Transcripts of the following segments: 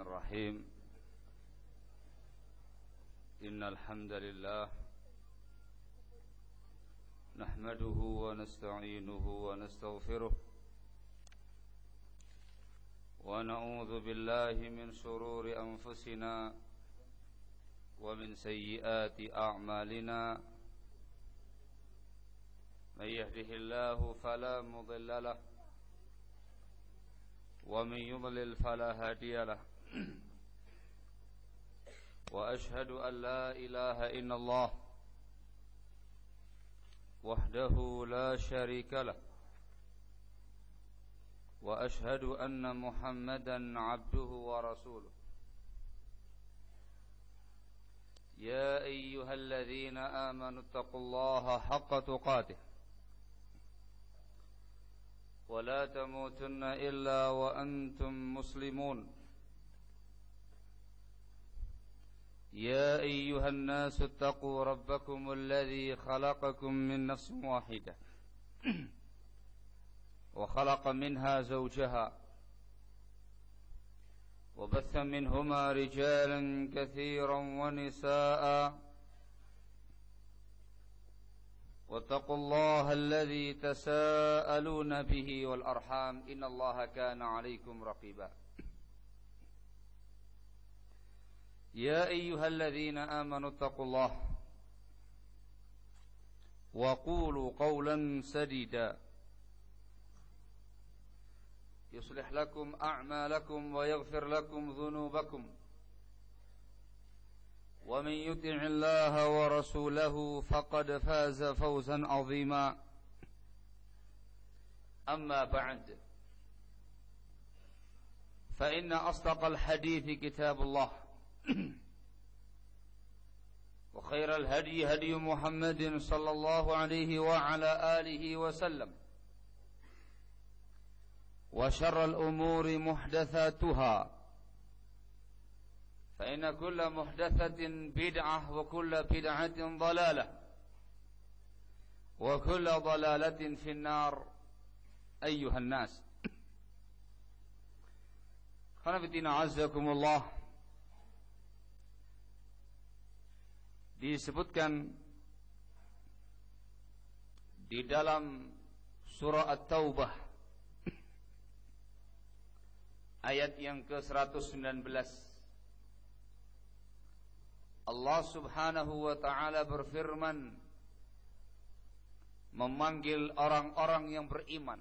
Bismillahirrahmanirrahim. Innal hamdalillah nahmaduhu wa nasta'inuhu wa nastaghfiruh wa na'udzu billahi min shururi anfusina wa min sayyiati a'malina. May yahdihillahu fala mudilla lahu ومن يضلل فلا هادي له وأشهد أن لا إله إلا الله وحده لا شريك له وأشهد أن محمدا عبده ورسوله. يا أيها الذين آمنوا اتقوا الله حق تقاته ولا تموتن إلا وأنتم مسلمون. يا أيها الناس اتقوا ربكم الذي خلقكم من نفس واحدة وخلق منها زوجها وبث منهما رجالا كثيرا ونساء واتقوا الله الذي تساءلون به والأرحام إن الله كان عليكم رقيبا. يا أيها الذين آمنوا اتقوا الله وقولوا قولا سديدا يصلح لكم أعمالكم ويغفر لكم ذنوبكم ومن يطع الله ورسوله فقد فاز فوزا عظيما. أما بعد فإن أصدق الحديث كتاب الله وخير الهدي هدي محمد صلى الله عليه وعلى آله وسلم وشر الأمور محدثاتها فإن كل محدثة بدعة وكل بدعة ضلالة وكل ضلالة في النار أيها الناس. Khanafitina azzakumullah. Disebutkan di dalam surah At-Taubah ayat yang ke-119, Allah subhanahu wa ta'ala berfirman memanggil orang-orang yang beriman.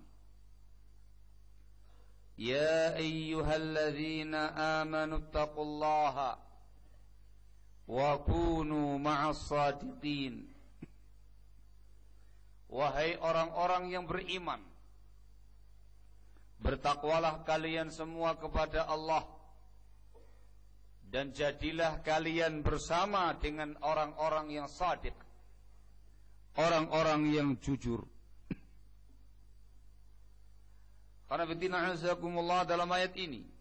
Ya ayyuhalladzina amanu taqullaha wa kunu ma'as sadiqin. Wahai orang-orang yang beriman, bertakwalah kalian semua kepada Allah dan jadilah kalian bersama dengan orang-orang yang shadiq, orang-orang yang jujur. Karena betina azakumullah, dalam ayat ini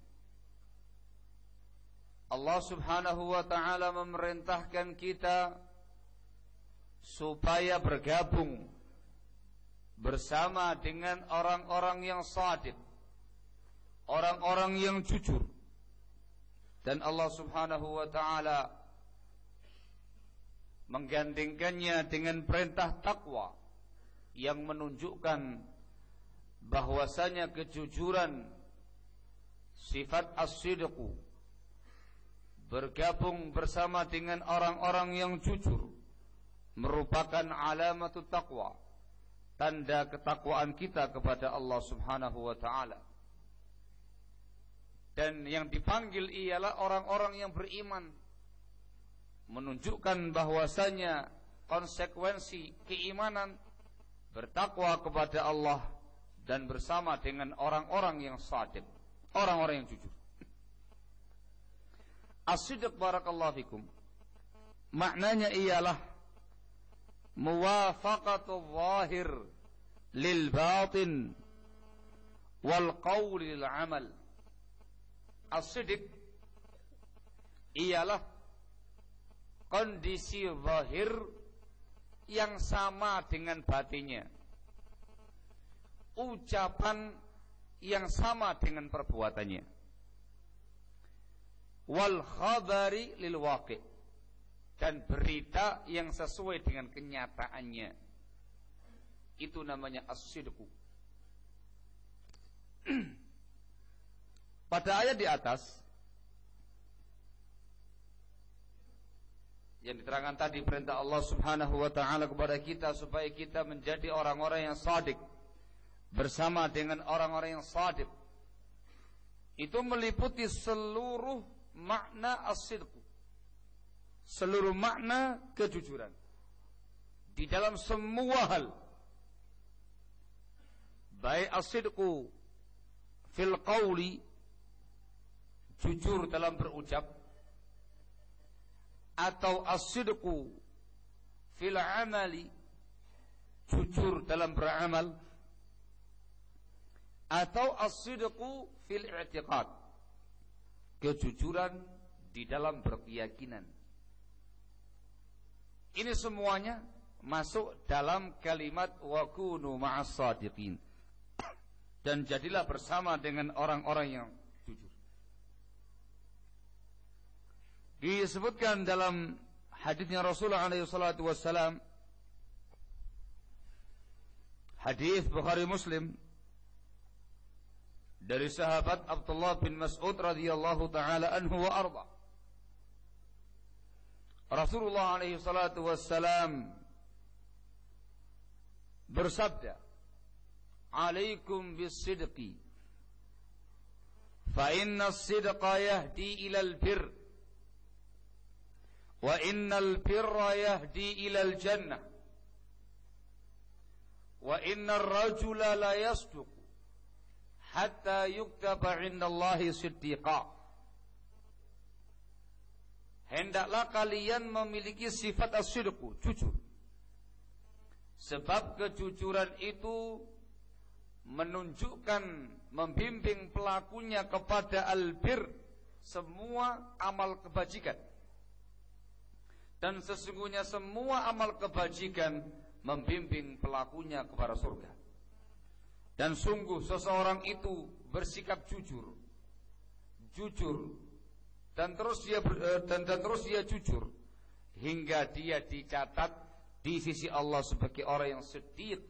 Allah subhanahu wa ta'ala memerintahkan kita supaya bergabung bersama dengan orang-orang yang shadiq, orang-orang yang jujur. Dan Allah subhanahu wa ta'ala menggandengkannya dengan perintah takwa yang menunjukkan bahwasanya kejujuran, sifat as-sidqu, bergabung bersama dengan orang-orang yang jujur merupakan alamatut taqwa, tanda ketakwaan kita kepada Allah subhanahu wa ta'ala. Dan yang dipanggil ialah orang-orang yang beriman, menunjukkan bahwasanya konsekuensi keimanan bertakwa kepada Allah dan bersama dengan orang-orang yang shadiq, orang-orang yang jujur. As-sidq barakallahu fikum, maknanya ialah muwafaqatul zahir lil batin wal qawli lil amal. As-sidq ialah kondisi zahir yang sama dengan batinnya, ucapan yang sama dengan perbuatannya. wal khabari lil waqi', dan berita yang sesuai dengan kenyataannya. Itu namanya as-sidqu. Pada ayat di atas yang diterangkan tadi, perintah Allah Subhanahu wa taala kepada kita supaya kita menjadi orang-orang yang shadiq, bersama dengan orang-orang yang shadiq. Itu meliputi seluruh makna as-sidqu, seluruh makna kejujuran di dalam semua hal. Baik as-sidqu fil qawli, jujur dalam berucap, atau as-sidqu fil amali, jujur dalam beramal, atau as-sidqu fil i'tiqad, kejujuran di dalam berkeyakinan. Ini semuanya masuk dalam kalimat wa kunu ma'as shadiqin, dan jadilah bersama dengan orang-orang yang jujur. Disebutkan dalam hadisnya Rasulullah alaihi salatu wassalam, hadis Bukhari Muslim, dari sahabat Abdullah bin Mas'ud radhiyallahu taala anhu wa arda. Rasulullah alaihi salatu wassalam bersabda, "Alaikum bis-sidqi, fa inna as-sidqa yahdi ila al-birr, wa innal birra yahdi ila al-jannah, wa innar rajula la yasduq hatta yuktaba 'indallahi siddiqa." Hendaklah kalian memiliki sifat as-sidqu, jujur. Sebab kejujuran itu menunjukkan, membimbing pelakunya kepada albir, semua amal kebajikan. Dan sesungguhnya semua amal kebajikan membimbing pelakunya kepada surga. Dan sungguh seseorang itu bersikap jujur, dan terus dia jujur hingga dia dicatat di sisi Allah sebagai orang yang siddiq,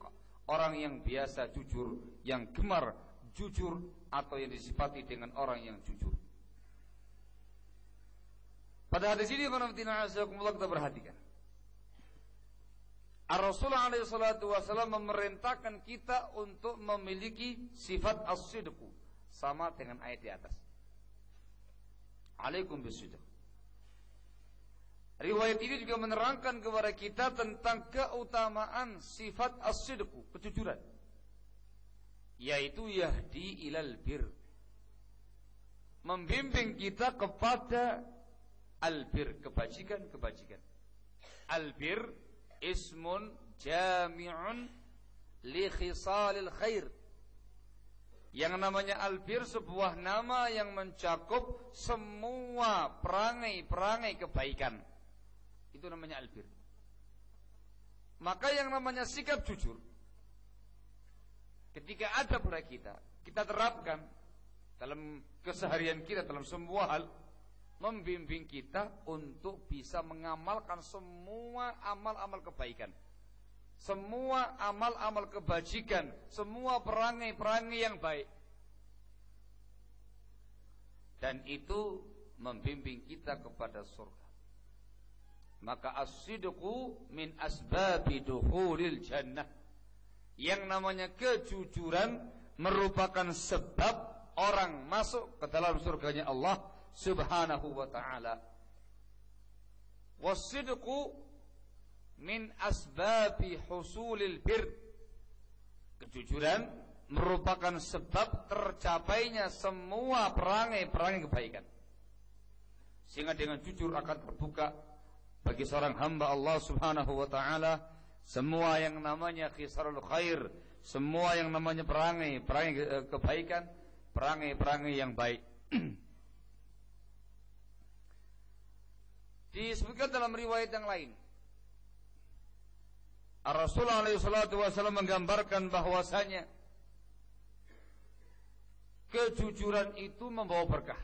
orang yang biasa jujur, yang gemar jujur, atau yang disifati dengan orang yang jujur. Pada hadis ini kita perhatikan, Rasulullah alaihi salatu wasallam memerintahkan kita untuk memiliki sifat as-sidqu, sama dengan ayat di atas. Alaikum bis-sidq. Riwayat ini juga menerangkan kepada kita tentang keutamaan sifat as-sidqu, kejujuran, yaitu yahdi ilal bir, membimbing kita kepada albir, kebajikan. Albir ismun jami'un li khisalil khair. Yang namanya albir sebuah nama yang mencakup semua perangai-perangai kebaikan. Itu namanya albir. Maka yang namanya sikap jujur, ketika ada pada kita terapkan dalam keseharian kita, dalam semua hal, membimbing kita untuk bisa mengamalkan semua amal-amal kebaikan, semua amal-amal kebajikan, semua perangai-perangai yang baik. Dan itu membimbing kita kepada surga. Maka as-sidqu min asbabi dukhulil jannah. Yang namanya kejujuran merupakan sebab orang masuk ke dalam surganya Allah Subhanahu wa ta'ala. Was-sidqu min asbabi husulil bir. Kejujuran merupakan sebab tercapainya semua perangai-perangai kebaikan. Sehingga dengan jujur akan terbuka bagi seorang hamba Allah Subhanahu wa ta'ala semua yang namanya khisarul khair, semua yang namanya perangai kebaikan, perangai-perangai yang baik. Disebutkan dalam riwayat yang lain, Rasulullah SAW menggambarkan bahwasanya kejujuran itu membawa berkah.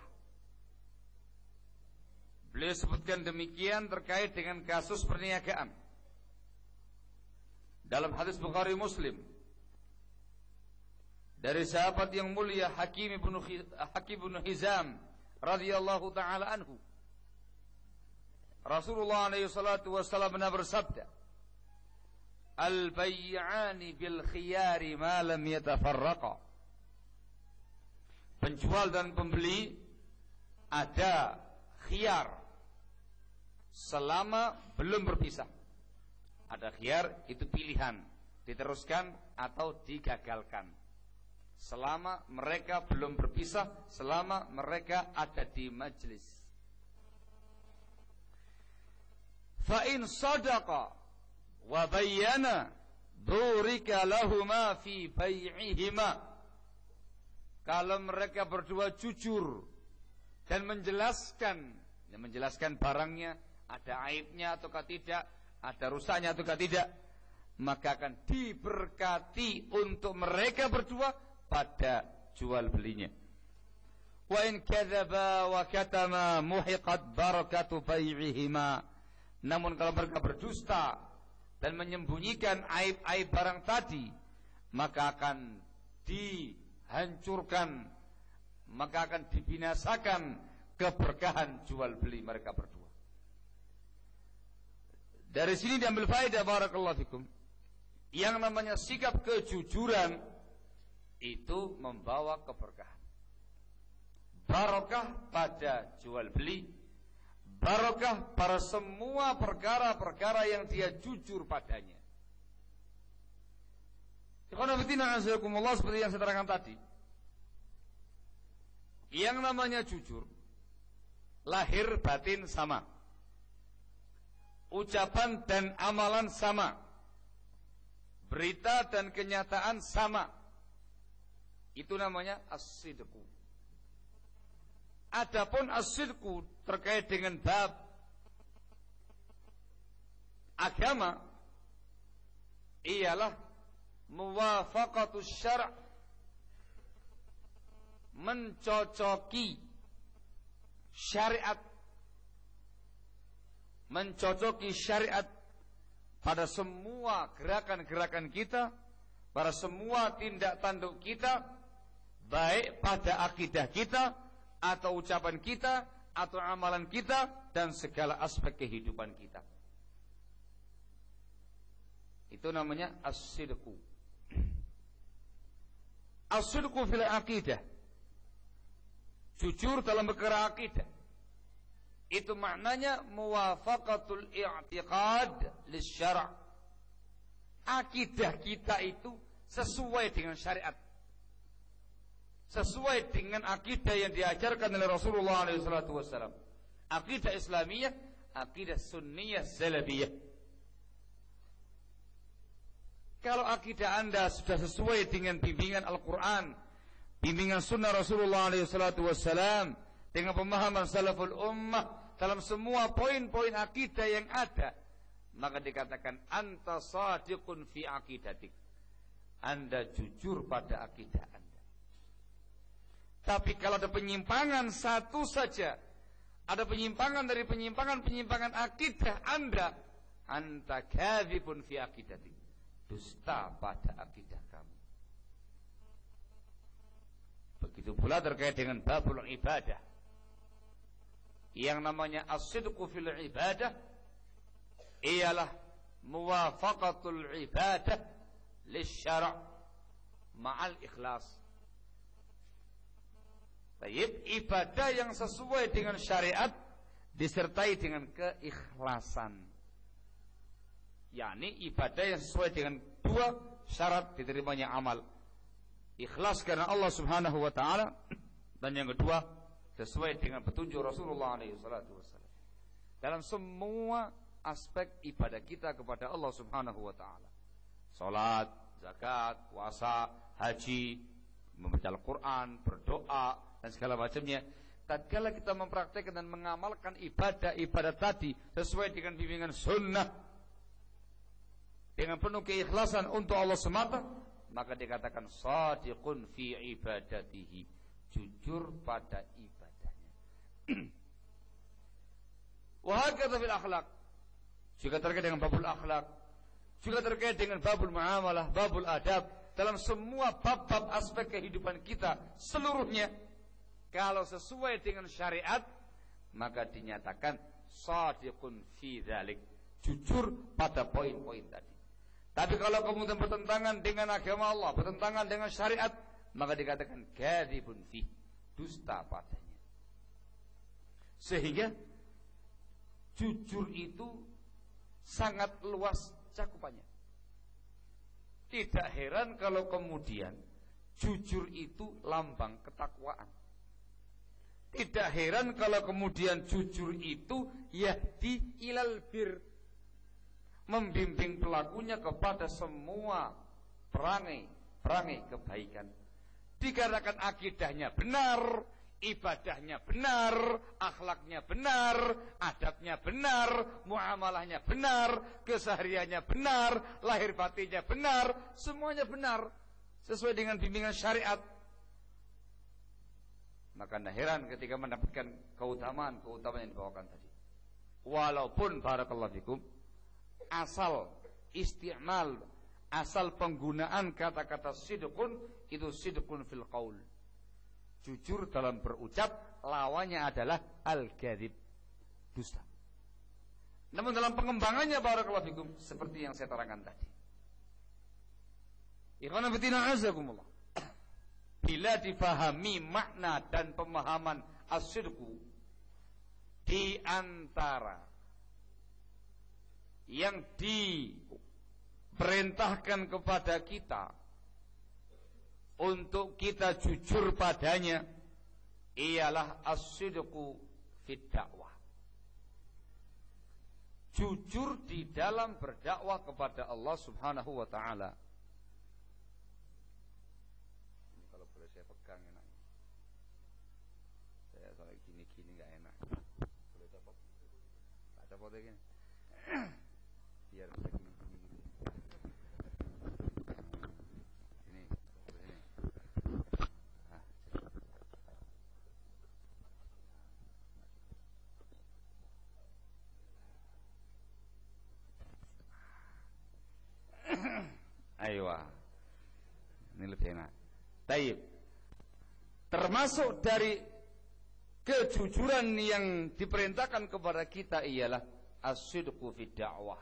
Beliau sebutkan demikian terkait dengan kasus perniagaan. Dalam hadis Bukhari Muslim dari sahabat yang mulia Hakim bin Hizam radhiyallahu taala anhu, Rasulullah alaihi salatu wasallam bersabda, "Al-bay'ani bil khiyari ma lam yatafarraqa." Penjual dan pembeli ada khiyar selama belum berpisah. Ada khiyar, itu pilihan, diteruskan atau digagalkan. Selama mereka belum berpisah, selama mereka ada di majlis. Fa in sadaqa wa bayyana burika lahuma fi bai'ihima. Kalau mereka berdua jujur dan menjelaskan barangnya, ada aibnya ataukah tidak, ada rusaknya ataukah tidak, maka akan diberkati untuk mereka berdua pada jual belinya. Wa in kadzaba wa katama muhiqat barakatu bai'ihima. Namun kalau mereka berdusta dan menyembunyikan aib-aib barang tadi, maka akan dihancurkan, maka akan dibinasakan keberkahan jual beli mereka berdua. Dari sini diambil faedah, barakallahu fikum, yang namanya sikap kejujuran itu membawa keberkahan. Barakah pada jual beli, barakah pada semua perkara-perkara yang dia jujur padanya. Seperti yang saya terangkan tadi, yang namanya jujur, lahir batin sama, ucapan dan amalan sama, berita dan kenyataan sama. Itu namanya as-sidqu. Adapun as-sidqu terkait dengan bab agama ialah muwafaqatus syara', mencocoki syariat, pada semua gerakan-gerakan kita, pada semua tindak tanduk kita, baik pada akidah kita atau ucapan kita atau amalan kita dan segala aspek kehidupan kita. Itu namanya as-sidqu. As-sidqu fil aqidah, jujur dalam perkara akidah. Itu maknanya muwafaqatul i'tiqad lisyara'. Akidah kita itu sesuai dengan syariat, sesuai dengan akidah yang diajarkan oleh Rasulullah SAW. Akidah Islamiyah, akidah Sunniyah Salafiyah. Kalau akidah Anda sudah sesuai dengan bimbingan Al-Quran, bimbingan Sunnah Rasulullah SAW, dengan pemahaman Salaful Ummah dalam semua poin-poin akidah yang ada, maka dikatakan anta shadiqun fi aqidatik. Anda jujur pada akidah Anda. Tapi kalau ada penyimpangan satu saja, ada penyimpangan dari penyimpangan akidah Anda, anta kadzibun fi aqidatik. Dusta pada akidah kamu. Begitu pula terkait dengan babul ibadah. Yang namanya as-sidqu fil ibadah ialah muwafaqatul ibadah lisyara' ma'al ikhlas. Baik, ibadah yang sesuai dengan syariat disertai dengan keikhlasan. yakni ibadah yang sesuai dengan dua syarat diterimanya amal. Ikhlas karena Allah Subhanahu wa taala, dan yang kedua sesuai dengan petunjuk Rasulullah SAW dalam semua aspek ibadah kita kepada Allah Subhanahu wa taala. Salat, zakat, puasa, haji, membaca Al-Qur'an, berdoa dan segala macamnya. Tatkala kita mempraktikkan dan mengamalkan ibadah-ibadah tadi sesuai dengan bimbingan sunnah dengan penuh keikhlasan untuk Allah semata, maka dikatakan shadiqun fi ibadatihi, jujur pada ibadahnya. hakadha fil akhlaq. Juga terkait dengan babul akhlak, juga terkait dengan babul muamalah, babul adab, dalam semua bab-bab aspek kehidupan kita seluruhnya, kalau sesuai dengan syariat, maka dinyatakan shadiqun fi dzalik, jujur pada poin-poin tadi. Tapi kalau kemudian bertentangan dengan agama Allah, bertentangan dengan syariat, maka dikatakan kadzibun fi, dusta padanya. Sehingga jujur itu sangat luas cakupannya. Tidak heran kalau kemudian jujur itu lambang ketakwaan. Tidak heran kalau kemudian jujur itu yahdi ilal bir, membimbing pelakunya kepada semua perangai kebaikan. Dikarenakan akidahnya benar, ibadahnya benar, akhlaknya benar, adabnya benar, muamalahnya benar, kesehariannya benar, lahir batinnya benar, semuanya benar sesuai dengan bimbingan syariat. Maka tidak heran ketika mendapatkan keutamaan yang dibawakan tadi. Walaupun barakallahu fikum, asal isti'mal, asal penggunaan kata-kata sidqun itu sidqun fil qaul, jujur dalam berucap, lawannya adalah al-kadzib, dusta. Namun dalam pengembangannya barakallahu fikum, seperti yang saya terangkan tadi. Ikhwan fillah azakumullah. Bila difahami makna dan pemahaman as-sidqu di antara yang diperintahkan kepada kita untuk kita jujur padanya, ialah as-sidqu fid dakwah, jujur di dalam berdakwah kepada Allah Subhanahu wa ta'ala. Ini kalau boleh saya pegang enak. Saya soal gini-gini gak enak. Boleh copot? Tak copot lagi. Biar bisa gini-gini. Aywa, ini lebih enak. Taib. Termasuk dari kejujuran yang diperintahkan kepada kita ialah as-sidqu fid da'wah,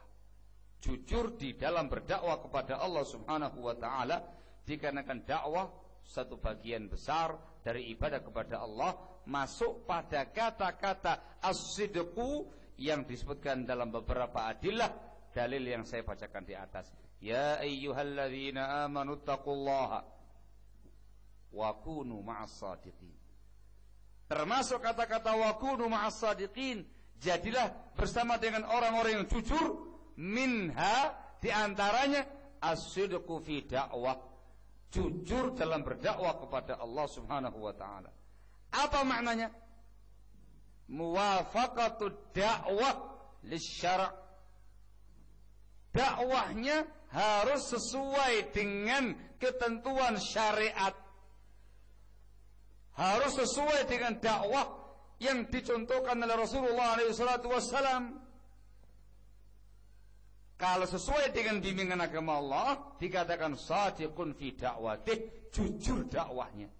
jujur di dalam berdakwah kepada Allah Subhanahu wa ta'ala. Dikarenakan dakwah satu bagian besar dari ibadah kepada Allah masuk pada kata-kata as-sidqu yang disebutkan dalam beberapa adillah, dalil yang saya bacakan di atas. Ya ayyuhalladzina amanu taqullaha wa kunu ma'as sadiqin. Termasuk kata-kata wa kunu ma'as sadiqin, jadilah bersama dengan orang-orang yang jujur. Minha, diantaranya as-sidqu fi da'wah, jujur dalam berdakwah kepada Allah Subhanahu wa ta'ala. Apa maknanya? Muwafaqatud da'wah lisyara', dakwahnya harus sesuai dengan ketentuan syariat, harus sesuai dengan dakwah yang dicontohkan oleh Rasulullah SAW. Kalau sesuai dengan bimbingan agama Allah, dikatakan shadiqun fi da'watih, jujur dakwahnya.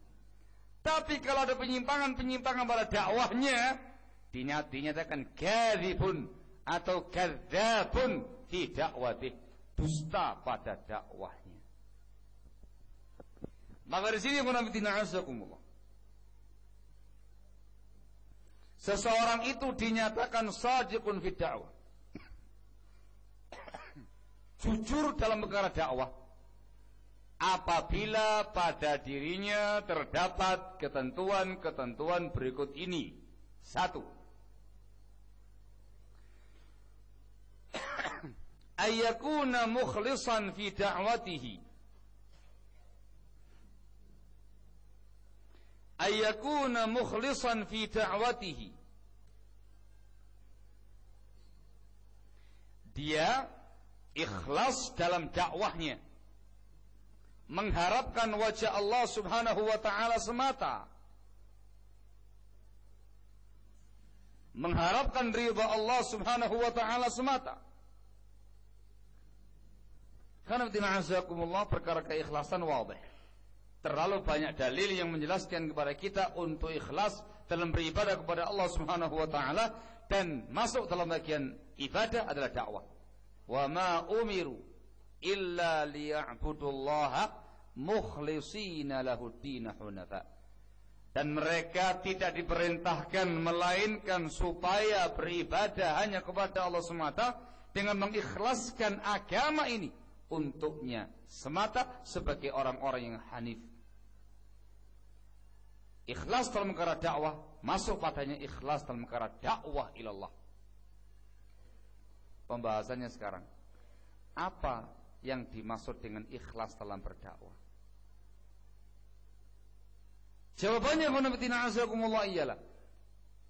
Tapi kalau ada penyimpangan pada dakwahnya, dinyatakan kadzibun atau kadzabun fi da'watih, dusta pada dakwahnya. Maka di sini seseorang itu dinyatakan shadiqun fi da'wah, jujur dalam perkara dakwah, apabila pada dirinya terdapat ketentuan-ketentuan berikut ini. 1. Ayyakuna mukhlisan fi da'watihi, ayyakuna mukhlisan fi da'watihi, dia ikhlas dalam dakwahnya, mengharapkan wajah Allah Subhanahu wa ta'ala semata. mengharapkan ridha Allah Subhanahu wa taala semata. Karena tina'azakumullah perkara keikhlasan wadih. Terlalu banyak dalil yang menjelaskan kepada kita untuk ikhlas dalam beribadah kepada Allah Subhanahu wa taala, dan masuk dalam bagian ibadah adalah dakwah. Wa ma umiru illa liya'budullaha mukhlishina lahud-din hunafa. Dan mereka tidak diperintahkan melainkan supaya beribadah hanya kepada Allah semata dengan mengikhlaskan agama ini untuknya semata sebagai orang-orang yang hanif. Ikhlas dalam perkara dakwah masuk padanya ikhlas dalam perkara dakwah ilallah. Pembahasannya sekarang, apa yang dimaksud dengan ikhlas dalam berdakwah? Jawabannya ialah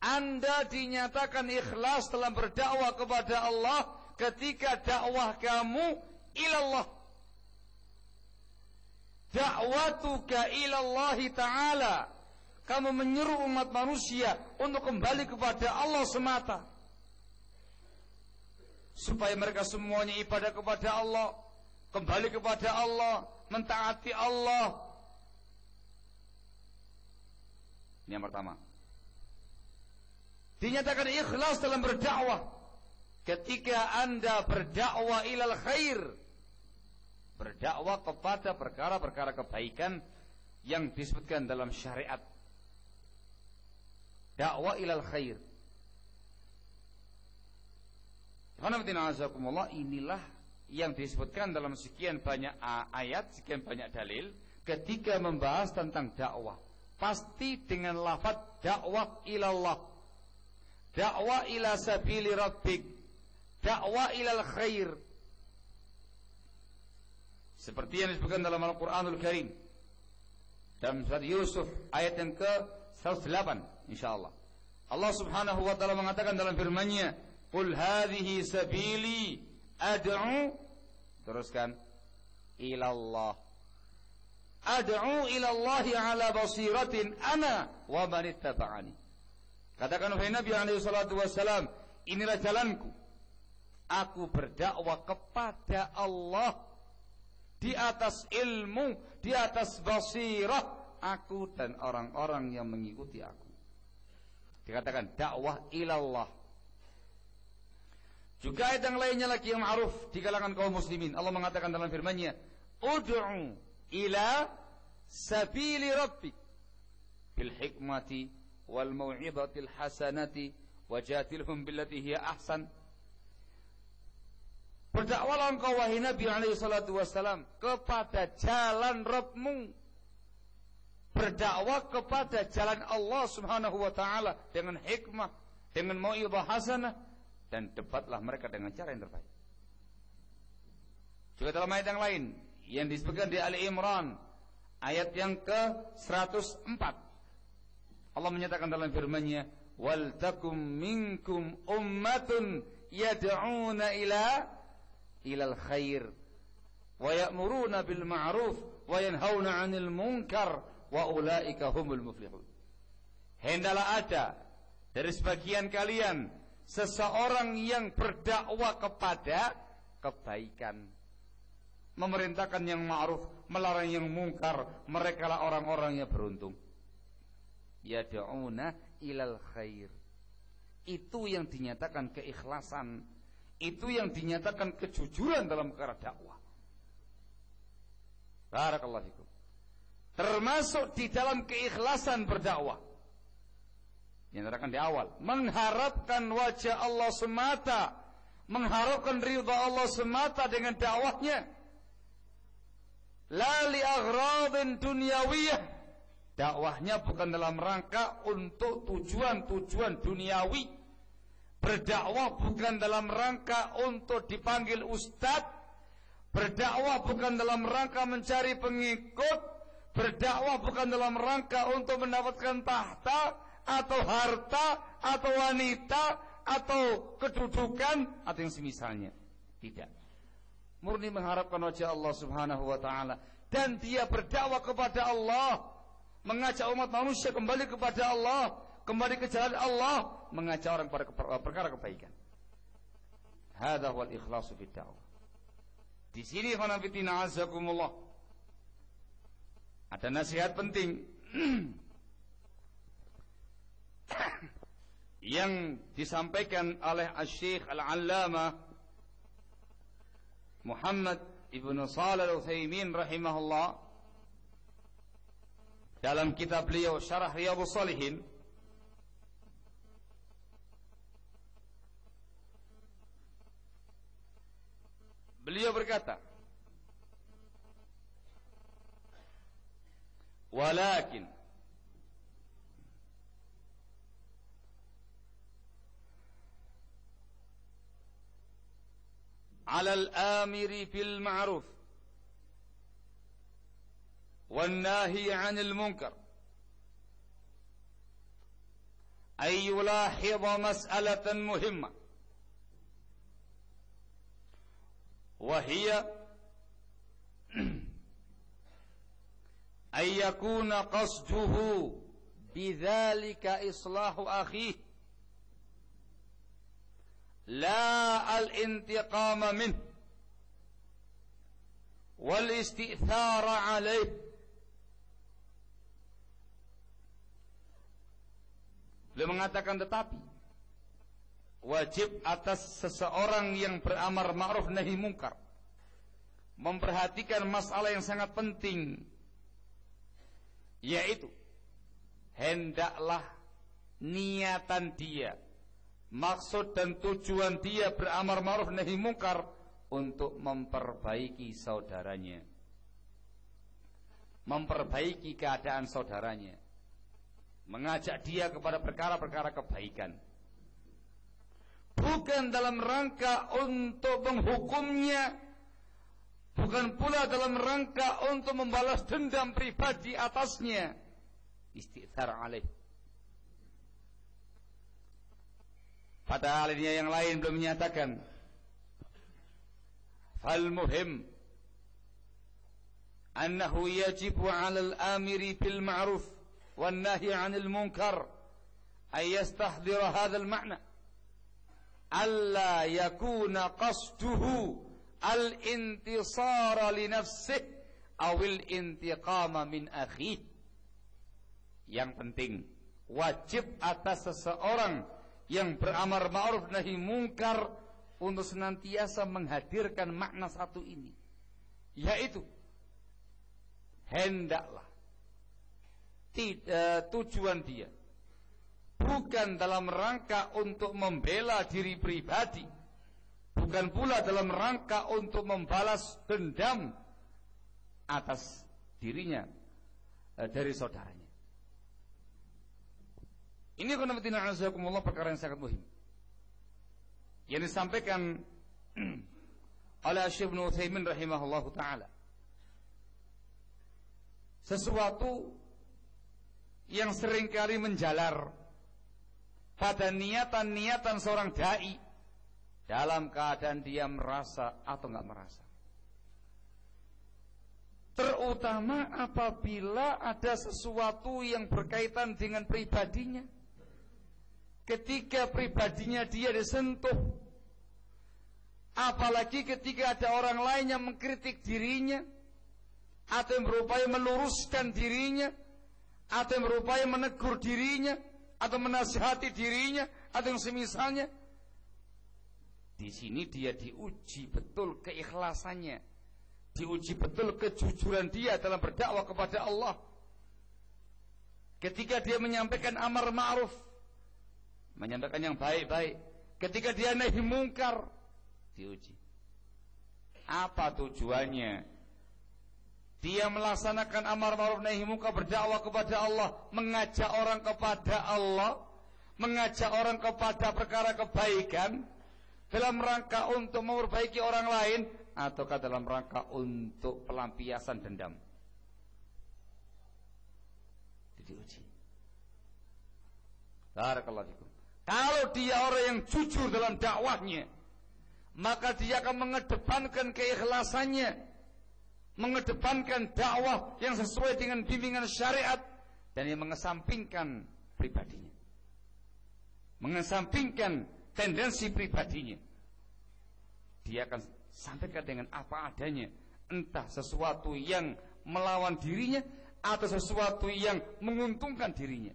Anda dinyatakan ikhlas dalam berdakwah kepada Allah ketika dakwah kamu ilallah. Da'watuka ilallahi ta'ala. Kamu menyeru umat manusia untuk kembali kepada Allah semata, supaya mereka semuanya ibadah kepada Allah, kembali kepada Allah, mentaati Allah. Ini yang pertama. Dinyatakan ikhlas dalam berdakwah ketika Anda berdakwah ilal khair, berdakwah kepada perkara-perkara kebaikan yang disebutkan dalam syariat. Dakwah ilal khair. Inilah yang disebutkan dalam sekian banyak ayat, sekian banyak dalil ketika membahas tentang dakwah. Pasti dengan lafaz dakwah ilallah, dakwah ila sabili rabbik, dakwah ilal khair. Seperti yang disebutkan dalam Al-Quranul Karim dalam surat Yusuf ayat yang ke-108 insyaallah. Allah Subhanahu wa taala mengatakan dalam firman-Nya, "Qul hadhihi sabili ad'u," teruskan, ilallah. Ad'u ilallahi ala basiratin ana wa man ittaba'ani. Katakan wahai Nabi alaihi salatu wassalam, inilah jalanku. Aku berdakwah kepada Allah di atas ilmu, di atas basirah, aku dan orang-orang yang mengikuti aku. Dikatakan dakwah ilallah. Juga ayat yang lainnya lagi yang ma'ruf di kalangan kaum muslimin. Allah mengatakan dalam firman-Nya, "Ud'u ila sabili rabbik bil hikmati wal mau'izatil hasanati wajadilhum billati hiya ahsan." Berdakwahlah engkau wahai Nabi alaihi salatu wassalam kepada jalan Rabbmu. Berdakwah kepada jalan Allah Subhanahu wa taala dengan hikmah, dengan mau'izah hasanah, dan debatlah mereka dengan cara yang terbaik. Juga dalam ayat yang lain yang disebutkan di Ali Imran ayat yang ke-104, Allah menyatakan dalam firman-Nya, "Wal takum minkum ummatun yad'una ilal khair wa ya'muruna bil ma'ruf wa yanhauna 'anil munkar wa ulaika humul muflihun." Hendaklah ada dari sebagian kalian seseorang yang berdakwah kepada kebaikan, memerintahkan yang ma'ruf, melarang yang mungkar. Mereka lah orang-orang yang beruntung. Yad'una ilal khair. Itu yang dinyatakan keikhlasan, itu yang dinyatakan kejujuran dalam perkara dakwah. Barakallahu fikum. Termasuk di dalam keikhlasan berdakwah yang dikatakan di awal, mengharapkan wajah Allah semata, mengharapkan ridha Allah semata dengan dakwahnya. La li aghradin dunyawiyah. Dakwahnya bukan dalam rangka untuk tujuan-tujuan duniawi. Berdakwah bukan dalam rangka untuk dipanggil ustadz. Berdakwah bukan dalam rangka mencari pengikut. Berdakwah bukan dalam rangka untuk mendapatkan tahta atau harta atau wanita atau kedudukan atau yang semisalnya. Tidak. Murni mengharapkan wajah Allah Subhanahu wa taala, dan dia berdakwah kepada Allah, mengajak umat manusia kembali kepada Allah, kembali ke jalan Allah, mengajak orang pada perkara kebaikan. Hadza wal ikhlasu fid da'wah. Di sini khonafidina azakumullah, ada nasihat penting yang disampaikan oleh Asy-Syaikh Al-Allamah Muhammad Ibnu Shalih Al-Utsaimin rahimahullah dalam kitab beliau Syarah Riyadhus Shalihin. Beliau berkata, walakin على الآمر بالمعروف والناهي عن المنكر أن يلاحظ مسألة مهمة، وهي أن يكون قصده بذلك إصلاح أخيه لا الانتقام منه والاستئثار عليه. Beliau mengatakan, tetapi wajib atas seseorang yang beramar ma'ruf nahi mungkar memperhatikan masalah yang sangat penting, yaitu hendaklah niatan dia, maksud dan tujuan dia beramar ma'ruf nahi mungkar untuk memperbaiki saudaranya, memperbaiki keadaan saudaranya, mengajak dia kepada perkara-perkara kebaikan, bukan dalam rangka untuk menghukumnya, bukan pula dalam rangka untuk membalas dendam pribadi atasnya, istighfar alaih. Pada alinea yang lain belum menyatakan, fal muhim annahu yajibu 'alal amiri bil ma'ruf wan nahi 'anil munkar ay yastahdira hadzal ma'na alla yakuna qasduhu al intisara li nafsihi aw al intiqama min akhihi. Yang penting wajib atas seseorang yang beramar ma'ruf nahi mungkar untuk senantiasa menghadirkan makna satu ini, yaitu hendaklah tujuan dia bukan dalam rangka untuk membela diri pribadi, bukan pula dalam rangka untuk membalas dendam atas dirinya dari saudaranya. Ini khonafidina azakumullah perkara yang sangat muhim yang disampaikan oleh Syekh Ibnu Utsaimin rahimahullahu taala. Sesuatu yang seringkali menjalar pada niatan-niatan seorang dai dalam keadaan dia merasa atau enggak merasa. Terutama apabila ada sesuatu yang berkaitan dengan pribadinya. Ketika pribadinya dia disentuh, apalagi ketika ada orang lain yang mengkritik dirinya, atau yang berupaya meluruskan dirinya, atau yang berupaya menegur dirinya, atau menasihati dirinya, atau yang semisalnya. Di sini dia diuji betul keikhlasannya, diuji betul kejujuran dia dalam berdakwah kepada Allah. Ketika dia menyampaikan amar ma'ruf, menyampaikan yang baik-baik, ketika dia nahi mungkar, diuji. Apa tujuannya? Dia melaksanakan amar ma'ruf nahi mungkar, berdakwah kepada Allah, mengajak orang kepada Allah, mengajak orang kepada perkara kebaikan dalam rangka untuk memperbaiki orang lain, ataukah dalam rangka untuk pelampiasan dendam? Diuji. Barakallahu fikum. Kalau dia orang yang jujur dalam dakwahnya, maka dia akan mengedepankan keikhlasannya, mengedepankan dakwah yang sesuai dengan bimbingan syariat, dan yang mengesampingkan pribadinya. mengesampingkan tendensi pribadinya. Dia akan sampaikan dengan apa adanya, entah sesuatu yang melawan dirinya atau sesuatu yang menguntungkan dirinya,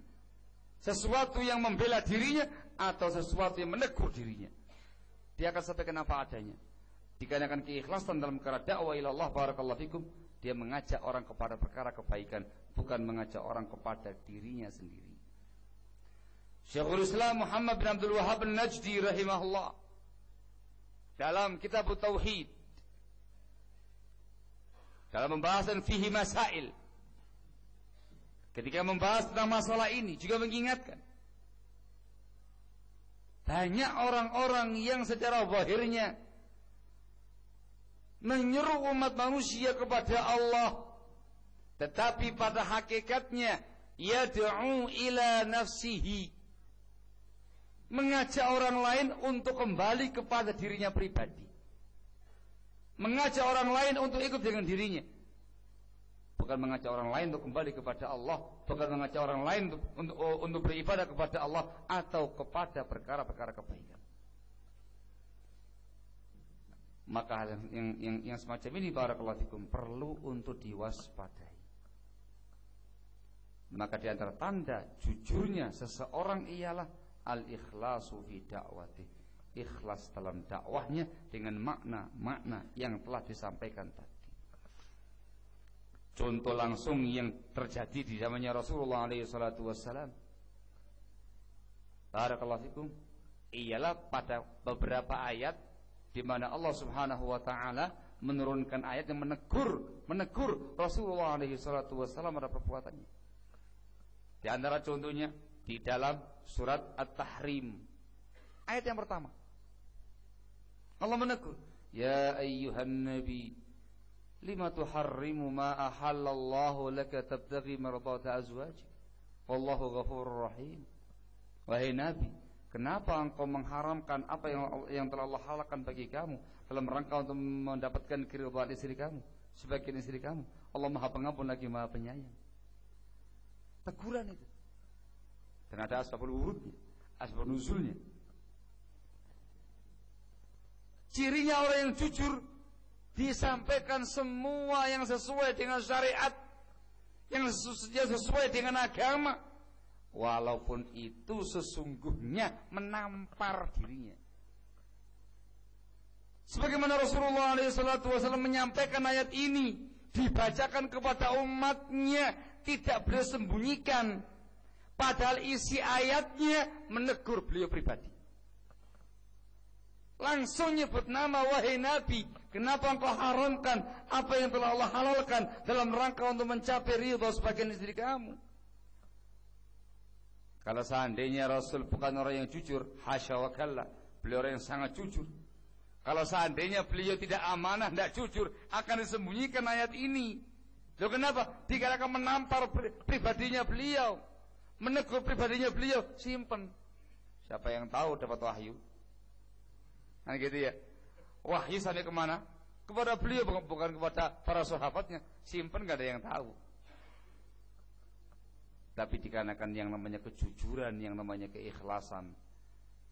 sesuatu yang membela dirinya atau sesuatu yang menegur dirinya. Dia akan sampaikan apa adanya. Dikarenakan keikhlasan dalam perkara dakwah ila Allah, barakallahu fikum, dia mengajak orang kepada perkara kebaikan, bukan mengajak orang kepada dirinya sendiri. Syekhul Islam Muhammad bin Abdul Wahhab An-Najdi rahimahullah dalam kitab Tauhid, dalam pembahasan fihi masail, ketika membahas tentang masalah ini juga mengingatkan banyak orang-orang yang secara zahirnya menyuruh umat manusia kepada Allah, tetapi pada hakikatnya yad'u ila nafsihi, mengajak orang lain untuk kembali kepada dirinya pribadi, mengajak orang lain untuk ikut dengan dirinya, bukan mengajak orang lain untuk kembali kepada Allah, bukan mengajak orang lain untuk beribadah kepada Allah atau kepada perkara-perkara kebaikan. Maka hal yang semacam ini, barakallahu fikum, perlu untuk diwaspadai. Maka di antara tanda jujurnya seseorang ialah al-ikhlasu fi da'wati, ikhlas dalam dakwahnya dengan makna-makna yang telah disampaikan tadi. Contoh langsung yang terjadi di zamannya Rasulullah alaihi salatu wassalam, barakallahu fikum, ialah pada beberapa ayat di mana Allah Subhanahu wa taala menurunkan ayat yang menegur Rasulullah alaihi salatu wasallam pada perbuatannya. Di antara contohnya di dalam surat At-Tahrim, ayat yang pertama, Allah menegur, ya ayyuhan nabi lima tuharrimu ma ahallallahu laka tabtaghi mardata azwajik wallahu ghafurur rahim. Wahai nabi, kenapa engkau mengharamkan apa yang telah Allah halalkan bagi kamu dalam rangka untuk mendapatkan keridhaan istri kamu, sebagian istri kamu? Allah Maha Pengampun lagi Maha Penyayang. Teguran itu. Dan ada asbabul wurudnya, asbabul nuzulnya. Cirinya orang yang jujur, disampaikan semua yang sesuai dengan syariat, yang sesuai dengan agama, walaupun itu sesungguhnya menampar dirinya. Sebagaimana Rasulullah SAW menyampaikan ayat ini, dibacakan kepada umatnya, tidak beliau sembunyikan, padahal isi ayatnya menegur beliau pribadi. Langsung nyebut nama, wahai Nabi, kenapa engkau haramkan apa yang telah Allah halalkan dalam rangka untuk mencapai ridha sebagian istri kamu? Kalau seandainya Rasul bukan orang yang jujur, hasya wa kalla, beliau orang yang sangat jujur. Kalau seandainya beliau tidak amanah, tidak jujur, akan disembunyikan ayat ini. Loh kenapa? Dikarenakan menampar pribadinya beliau, menegur pribadinya beliau, simpen. Siapa yang tahu dapat wahyu? Nah gitu ya. Wahyu sampai kemana? Kepada beliau, bukan kepada para sahabatnya. Simpen, gak ada yang tahu. Tapi dikarenakan yang namanya kejujuran, yang namanya keikhlasan,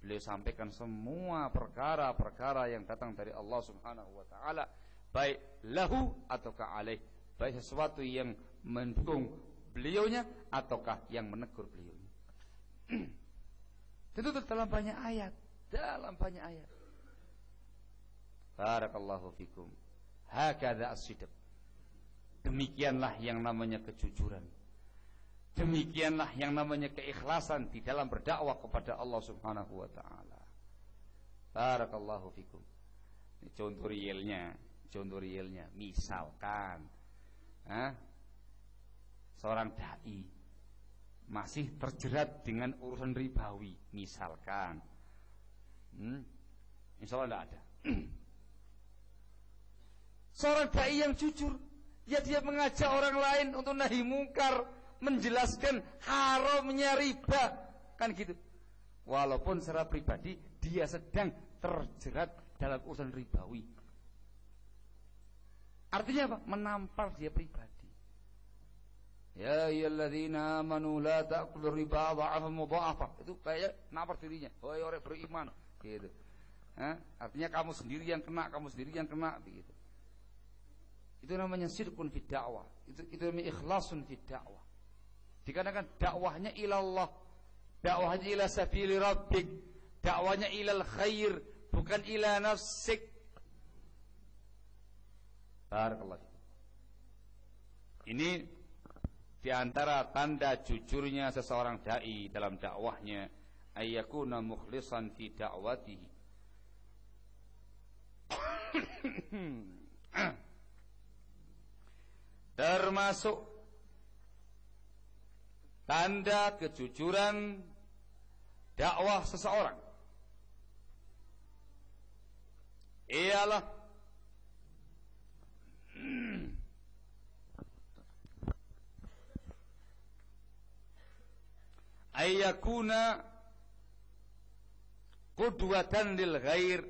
beliau sampaikan semua perkara-perkara yang datang dari Allah Subhanahu wa taala, baik lahu ataukah alaih, baik sesuatu yang mendukung beliaunya ataukah yang menegur beliaunya. Tentu dalam banyak ayat, barakallahu fikum. Hakadha as-sidq. Demikianlah yang namanya kejujuran. Demikianlah yang namanya keikhlasan di dalam berdakwah kepada Allah Subhanahu wa taala. Barakallahu fikum. Ini contoh realnya. Misalkan seorang dai masih terjerat dengan urusan ribawi, misalkan. Insyaallah tidak ada. Seorang dai yang jujur, ya dia mengajak orang lain untuk nahi mungkar, menjelaskan haramnya riba, kan gitu. Walaupun secara pribadi dia sedang terjerat dalam urusan ribawi. Artinya apa? Menampar dia pribadi. Ya ayyuhalladzina amanu la ta'kulu riba dha'afan mudha'afa. Itu kayak napar dirinya. Wahai orang beriman, gitu. Artinya kamu sendiri yang kena, begitu. Itu namanya sirkun fid dakwah. Itu namanya ikhlasun fid dakwah. Dikarenakan dakwahnya ilallah, dakwahnya ila sabili rabbik, dakwahnya ilal khair, bukan ila nafsik. Barakallahu. Ini di antara tanda jujurnya seseorang dai dalam dakwahnya, ayyakuna mukhlishan fi da'watihi. Termasuk tanda kejujuran dakwah seseorang ialah ayyakuna qudwatan lil ghair.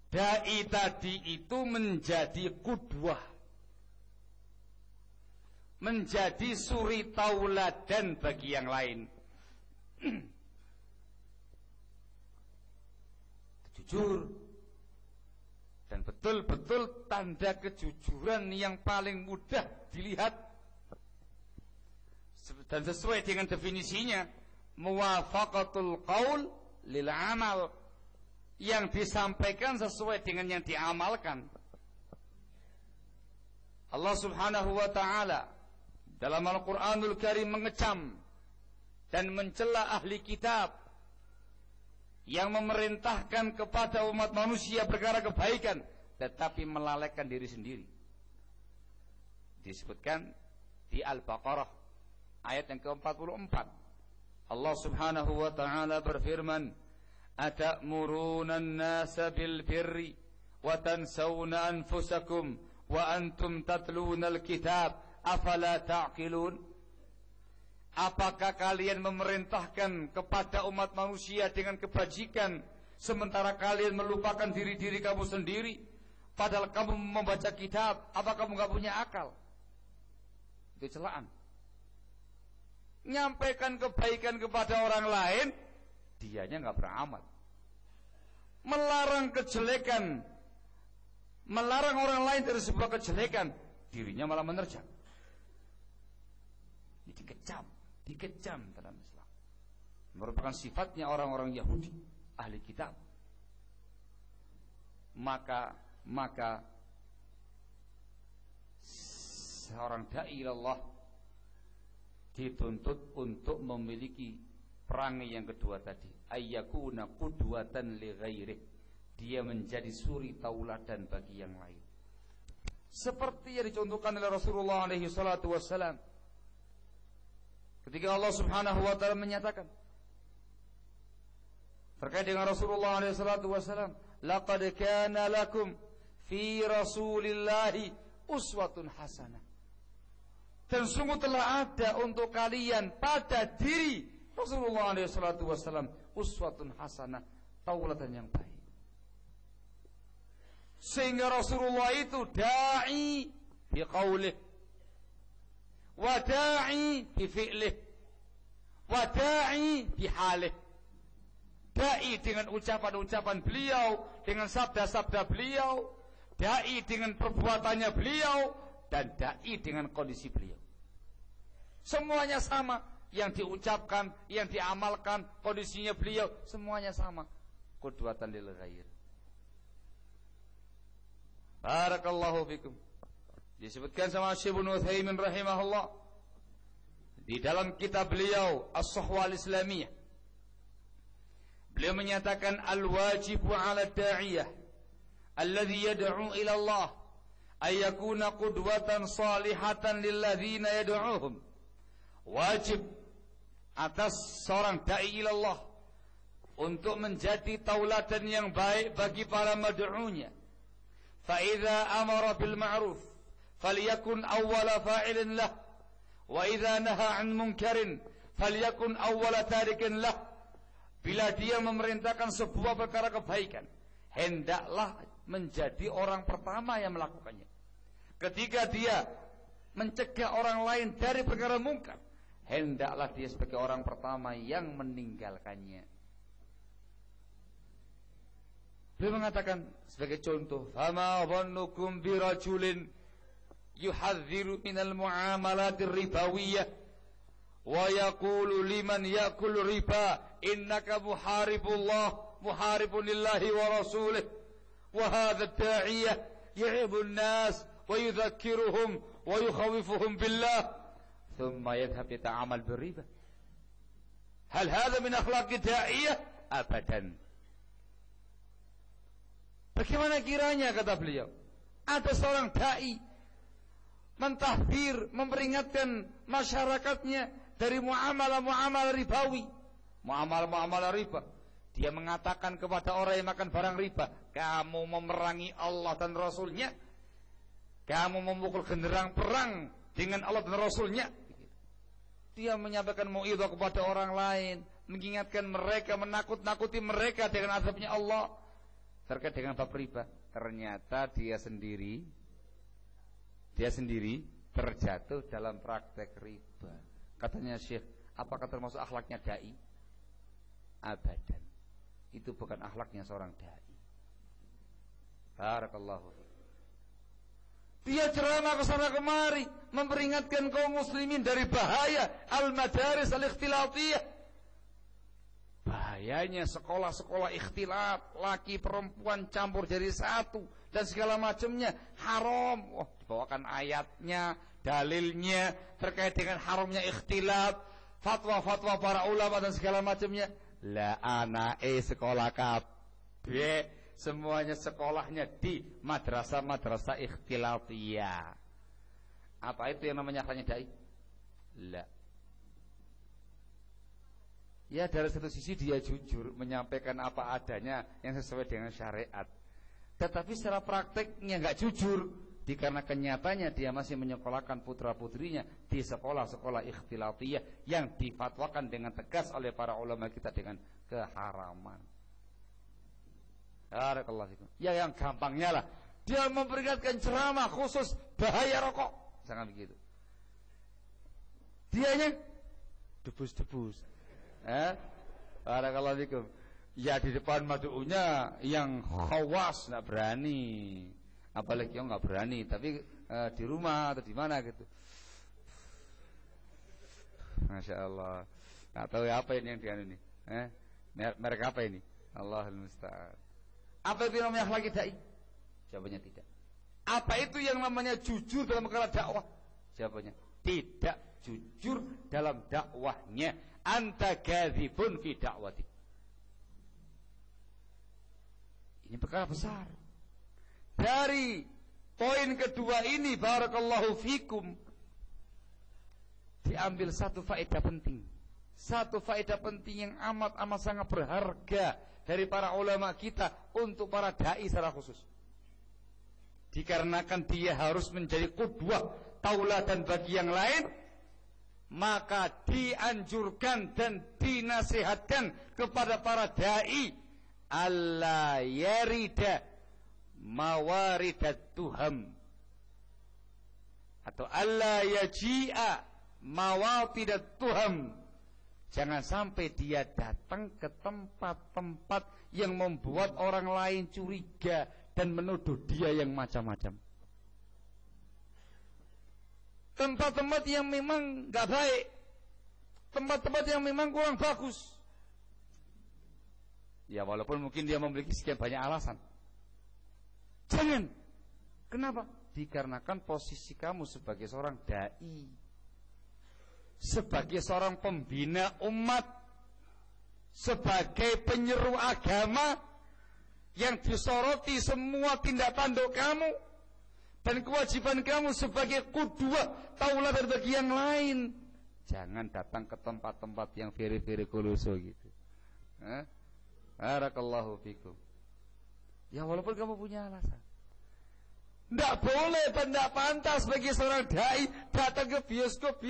Dai tadi itu menjadi qudwah, menjadi suri tauladan bagi yang lain. Jujur, dan betul-betul tanda kejujuran yang paling mudah dilihat dan sesuai dengan definisinya, muwafaqatul qaul lil amal, yang disampaikan sesuai dengan yang diamalkan. Allah Subhanahu wa ta'ala dalam Al-Qur'anul Karim mengecam dan mencela ahli kitab yang memerintahkan kepada umat manusia perkara kebaikan tetapi melalaikan diri sendiri. Disebutkan di Al-Baqarah ayat yang ke-44. Allah Subhanahu wa ta'ala berfirman, atamuruna an-nasa bil birri wa tansawna anfusakum wa antum tatluna al-kitab afala ta'qilun. Apakah kalian memerintahkan kepada umat manusia dengan kebajikan sementara kalian melupakan diri-diri kamu sendiri, padahal kamu membaca kitab? Apa kamu enggak punya akal? Itu celaan. Nyampaikan kebaikan kepada orang lain, dianya enggak beramal. Melarang kejelekan, melarang orang lain dari sebuah kejelekan, dirinya malah menerjang. Ini dikecam dalam Islam. Merupakan sifatnya orang-orang Yahudi, ahli kitab. Maka seorang dai Allah dituntut untuk memiliki perangai yang kedua tadi, ayyakuna qudwatan li ghairih. Dia menjadi suri tauladan bagi yang lain. Seperti yang dicontohkan oleh Rasulullah alaihi salatu wassalam ketika Allah Subhanahu wa ta'ala menyatakan terkait dengan Rasulullah alaihi salatu wassalam, laqad kana lakum fi rasulillahi uswatun hasanah. Dan sungguh telah ada untuk kalian pada diri Rasulullah SAW uswatun hasanah, tauladan yang baik. Sehingga Rasulullah itu da'i bi qaulih wa da'i bi fi'lih wa da'i bi halih. Da'i dengan ucapan-ucapan beliau, dengan sabda-sabda beliau, da'i dengan perbuatannya beliau, dan da'i dengan kondisi beliau. Semuanya sama, yang diucapkan, yang diamalkan, kondisinya beliau, semuanya sama. Qudwatan lil ghair. Barakallahu fikum. Disebutkan sama Syekh Ibnu Utsaimin rahimahullah di dalam kitab beliau As-Sahwah Al-Islamiyah. Beliau menyatakan al-wajibu 'ala ad-da'iyah alladhi yad'u ila Allah ayyakuna qudwatan salihatan lilladzina yad'uuhum. Wajib atas seorang dai ilallah untuk menjadi tauladan yang baik bagi para mad'unya. Fa idza amara bil ma'ruf falyakun awwala fa'ilin lah, wa idza naha 'an munkarin falyakun awwala tarikin lah. Bila dia memerintahkan sebuah perkara kebaikan, hendaklah menjadi orang pertama yang melakukannya. Ketika dia mencegah orang lain dari perkara mungkar, hendaklah dia sebagai orang pertama yang meninggalkannya. Beliau mengatakan sebagai contoh, "Fama dhannukum bi rajulin yuhadziru minal muamalatir ribawiyah wa yaqulu liman ya'kul riba innaka muharibullah muharibun lillahi wa rasulih wa hadha ad-da'iyah ya'ibu an-nas wa yudhakkiruhum wa yukhawifuhum billah thumma yadhhab yata'amal bir-riba. Hal hadha min akhlaqi da'iyah? Abadan." Bagaimana kiranya, kata beliau, ada seorang dai mentahdir, memperingatkan masyarakatnya dari muamalah-muamalah ribawi, muamalah-muamalah riba. Dia mengatakan kepada orang yang makan barang riba, kamu memerangi Allah dan Rasulnya, kamu memukul genderang perang dengan Allah dan Rasulnya. Dia menyampaikan mau'idhah kepada orang lain, mengingatkan mereka, menakut-nakuti mereka dengan azabnya Allah terkait dengan bab riba. Ternyata dia sendiri terjatuh dalam praktek riba. Katanya Syekh, apakah termasuk akhlaknya dai? Abadan. Itu bukan akhlaknya seorang dai. Barakallahu. Dia ceramah ke sana kemari, memperingatkan kaum muslimin dari bahaya al-madaris al-ikhtilatiyah. Bahayanya sekolah-sekolah ikhtilat, laki perempuan campur jadi satu dan segala macamnya haram. Oh, dibawakan ayatnya, dalilnya terkait dengan haramnya ikhtilat, fatwa-fatwa para ulama dan segala macamnya. La anae sekolah kabeh, semuanya sekolahnya di madrasah-madrasah ikhtilatiyah. Apa itu yang namanya akhlaknya dai? La. Ya, dari satu sisi dia jujur menyampaikan apa adanya yang sesuai dengan syariat, tetapi secara prakteknya nggak jujur, dikarenakan nyatanya dia masih menyekolahkan putra-putrinya di sekolah-sekolah ikhtilatiyah yang difatwakan dengan tegas oleh para ulama kita dengan keharaman. Ya, yang gampangnya lah, dia memperingatkan ceramah khusus bahaya rokok, jangan begitu. Dianya debus-debus. Barakallahu fikum. Ya, di depan mad'unya yang khawas nggak berani, apalagi yang nggak berani, tapi di rumah atau di mana gitu. Masya Allah. Nggak tahu apa ini yang dianu ini. Merek apa ini? Allahul musta'an. Apa itu namanya akhlak dai? Jawabannya tidak. Apa itu yang namanya jujur dalam perkara dakwah? Jawabannya tidak jujur dalam dakwahnya. Anta kadzibun fi da'wati. Ini perkara besar. Dari poin kedua ini, barakallahu fikum, diambil satu faedah penting. Satu faedah penting yang amat sangat berharga dari para ulama kita untuk para dai secara khusus. Dikarenakan dia harus menjadi qudwah, tauladan bagi yang lain, maka dianjurkan dan dinasihatkan kepada para dai alla yarida mawaridat tuham, atau alla yaji'a mawatidat tuham. Jangan sampai dia datang ke tempat-tempat yang membuat orang lain curiga dan menuduh dia yang macam-macam. Tempat-tempat yang memang gak baik, tempat-tempat yang memang kurang bagus. Ya, walaupun mungkin dia memiliki sekian banyak alasan. Jangan. Kenapa? Dikarenakan posisi kamu sebagai seorang dai, sebagai seorang pembina umat, sebagai penyeru agama, yang disoroti semua tindak tanduk kamu dan kewajiban kamu sebagai qudwah, tauladan bagi yang lain. Jangan datang ke tempat-tempat yang veri-veri koloso gitu. Barakallahu fikum. Ya, walaupun kamu punya alasan, tidak boleh dan tidak pantas bagi seorang dai datang ke bioskop.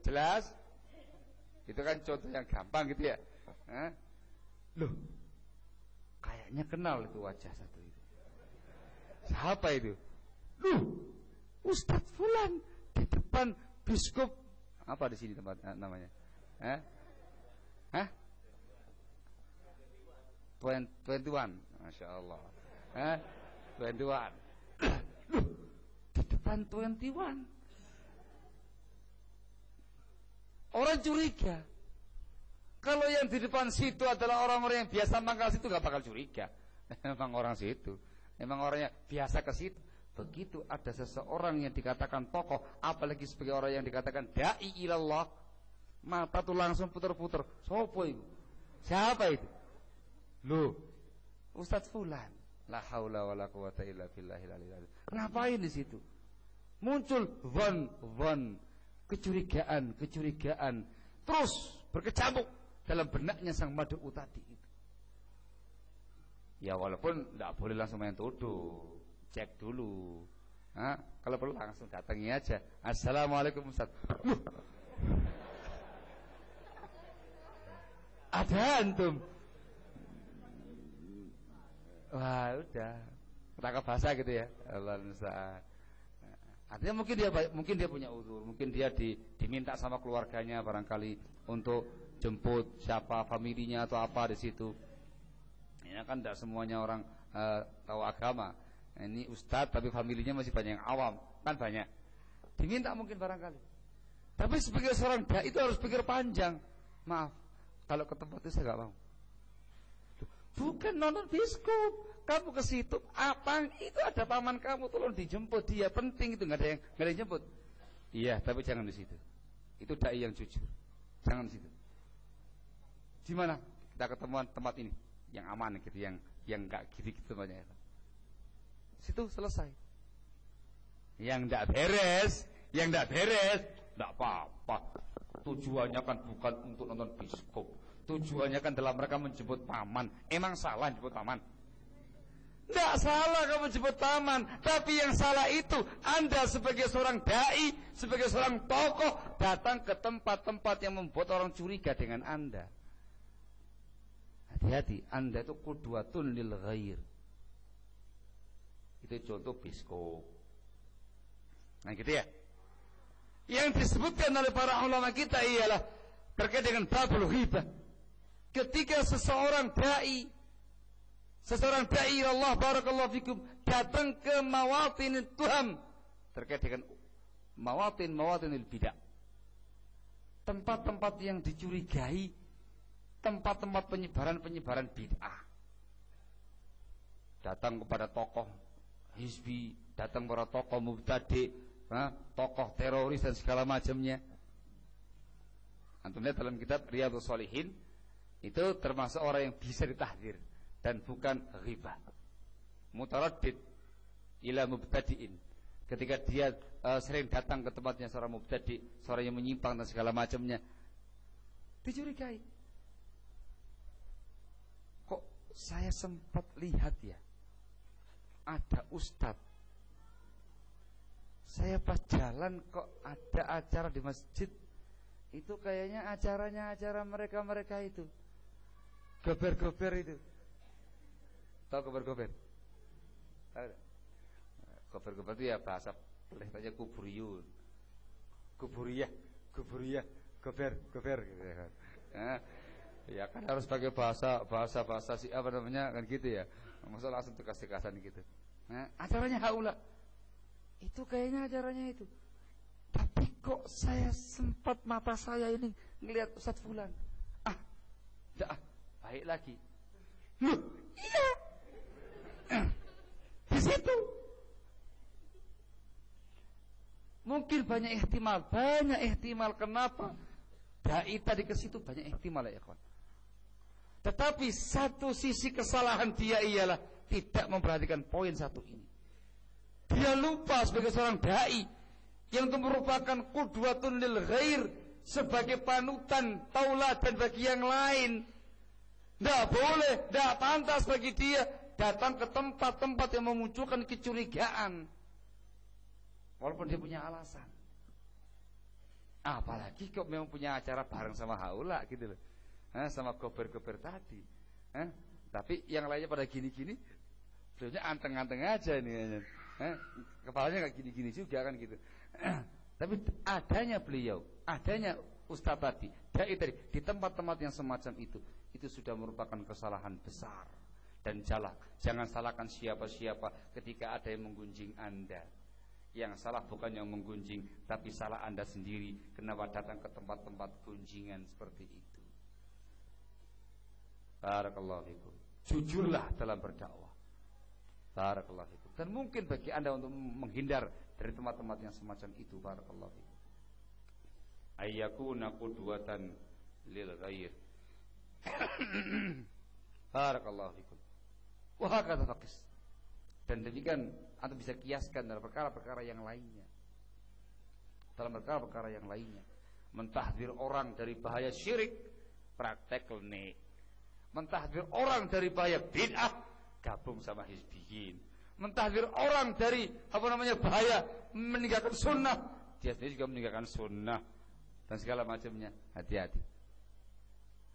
Jelas? Itu kan contoh yang gampang gitu ya. Loh, kayaknya kenal itu wajah satu itu. Siapa itu? Loh, Ustadz Fulan di depan biskup apa di sini tempat namanya? Hah? 21. Masya Allah. 21. Loh, di depan 21. Orang curiga. Kalau yang di depan situ adalah orang-orang yang biasa mangkal situ, gak bakal curiga. Memang orang situ, memang orangnya biasa ke situ. Begitu ada seseorang yang dikatakan tokoh, apalagi sebagai orang yang dikatakan dai ilallah, mata tuh langsung puter-puter. Siapa itu? Loh, Ustadz Fulan. La haula wala quwata illa billahil aliyil azim. Ngapain di situ? Muncul von kecurigaan. Terus berkecamuk dalam benaknya sang Madu tadi itu. Ya walaupun tidak boleh langsung main tuduh, cek dulu. Kalau perlu langsung datangi aja. Assalamualaikum Ustaz. Ada antum. Wah udah, ketangkap bahasa gitu ya. Allah musta'an. Artinya mungkin dia punya uzur, mungkin dia diminta sama keluarganya barangkali untuk jemput siapa familinya atau apa di situ. Ini kan tidak semuanya orang tahu agama. Ini ustadz tapi familinya masih banyak yang awam, kan banyak. Diminta mungkin barangkali. Tapi sebagai seorang dai itu harus pikir panjang. Maaf, kalau ke tempat itu saya nggak mau. Bukan nonton biskup, kamu ke situ apa? Itu ada paman kamu, tolong dijemput dia, penting itu nggak ada yang jemput. Iya, tapi jangan di situ. Itu dai yang jujur, jangan di situ. Di mana kita ketemuan tempat ini yang aman gitu, yang nggak gitu banyak. Situ selesai. Yang nggak beres, nggak apa-apa. Tujuannya kan bukan untuk nonton biskup. Tujuannya kan dalam mereka menjemput paman. Emang salah jemput paman? Tidak salah kamu jemput paman. Tapi yang salah itu Anda sebagai seorang dai, sebagai seorang tokoh datang ke tempat-tempat yang membuat orang curiga dengan Anda. Hati-hati, Anda itu qudwatun lil ghair. Itu contoh biskup. Nah gitu ya. Yang disebutkan oleh para ulama kita ialah terkait dengan babul ghibah. Ketika seseorang dai Allah barakallahu fikum datang ke mawatin tuham, terkait dengan mawatinil bidah, tempat-tempat yang dicurigai, tempat-tempat penyebaran bid'ah. Datang kepada tokoh hizbi, datang kepada tokoh mubtadi', tokoh teroris dan segala macamnya. Antum lihat dalam kitab Riyadhus Shalihin, itu termasuk orang yang bisa ditahdzir dan bukan ghibah. Mutaraddid ila mubtadi'in. Ketika dia sering datang ke tempatnya seorang mubtadi', seorang yang menyimpang dan segala macamnya, dicurigai. Kok saya sempat lihat ya, ada ustadz, saya pas jalan kok ada acara di masjid, itu kayaknya acara mereka itu gober-gober itu. Tahu gober-gober? Gober-gober itu ya bahasa pelihnya kuburiyun, kuburiyah, gober gitu ya kan. Ya kan harus pakai bahasa si apa namanya kan gitu ya. Masa langsung tegas-tegasan gitu. Acaranya haula. Itu kayaknya acaranya itu. Tapi kok saya sempat mata saya ini ngelihat Ustadz Fulan. Baik lagi. Loh, iya. Di situ. Mungkin banyak ihtimal kenapa dai tadi ke situ, banyak ihtimal ya kawan. Tetapi satu sisi kesalahan dia ialah tidak memperhatikan poin satu ini. Dia lupa sebagai seorang dai yang itu merupakan qudwatun lil ghair, sebagai panutan tauladan bagi yang lain. Tidak boleh, tidak pantas bagi dia datang ke tempat-tempat yang memunculkan kecurigaan, walaupun dia punya alasan. Apalagi kok memang punya acara bareng sama haula gitu loh, sama gober-gober tadi. Tapi yang lainnya pada gini-gini, Beliaunya anteng-anteng aja ini. Kepalanya nggak gini-gini juga kan gitu. Tapi adanya beliau, adanya Ustadz tadi, dai tadi di tempat-tempat yang semacam itu sudah merupakan kesalahan besar. Dan jangan salahkan siapa-siapa ketika ada yang menggunjing Anda. Yang salah bukan yang menggunjing, tapi salah Anda sendiri. Kenapa datang ke tempat-tempat gunjingan seperti itu? Barakallahu fikum. Jujurlah dalam berdakwah. Barakallahu fikum. Dan mungkin bagi Anda untuk menghindar dari tempat-tempat yang semacam itu. Barakallahu fikum. Ayyakuna qudwatan lil ghair. Barakallahu fikum. Wah kata fakis. Dan demikian Anda bisa kiaskan dalam perkara-perkara yang lainnya. Dalam perkara-perkara yang lainnya. Mentahdir orang dari bahaya syirik, praktek nih. Mentahdir orang dari bahaya bid'ah, gabung sama hizbiyin. Mentahdir orang dari bahaya meninggalkan sunnah, dia sendiri juga meninggalkan sunnah dan segala macamnya. Hati-hati.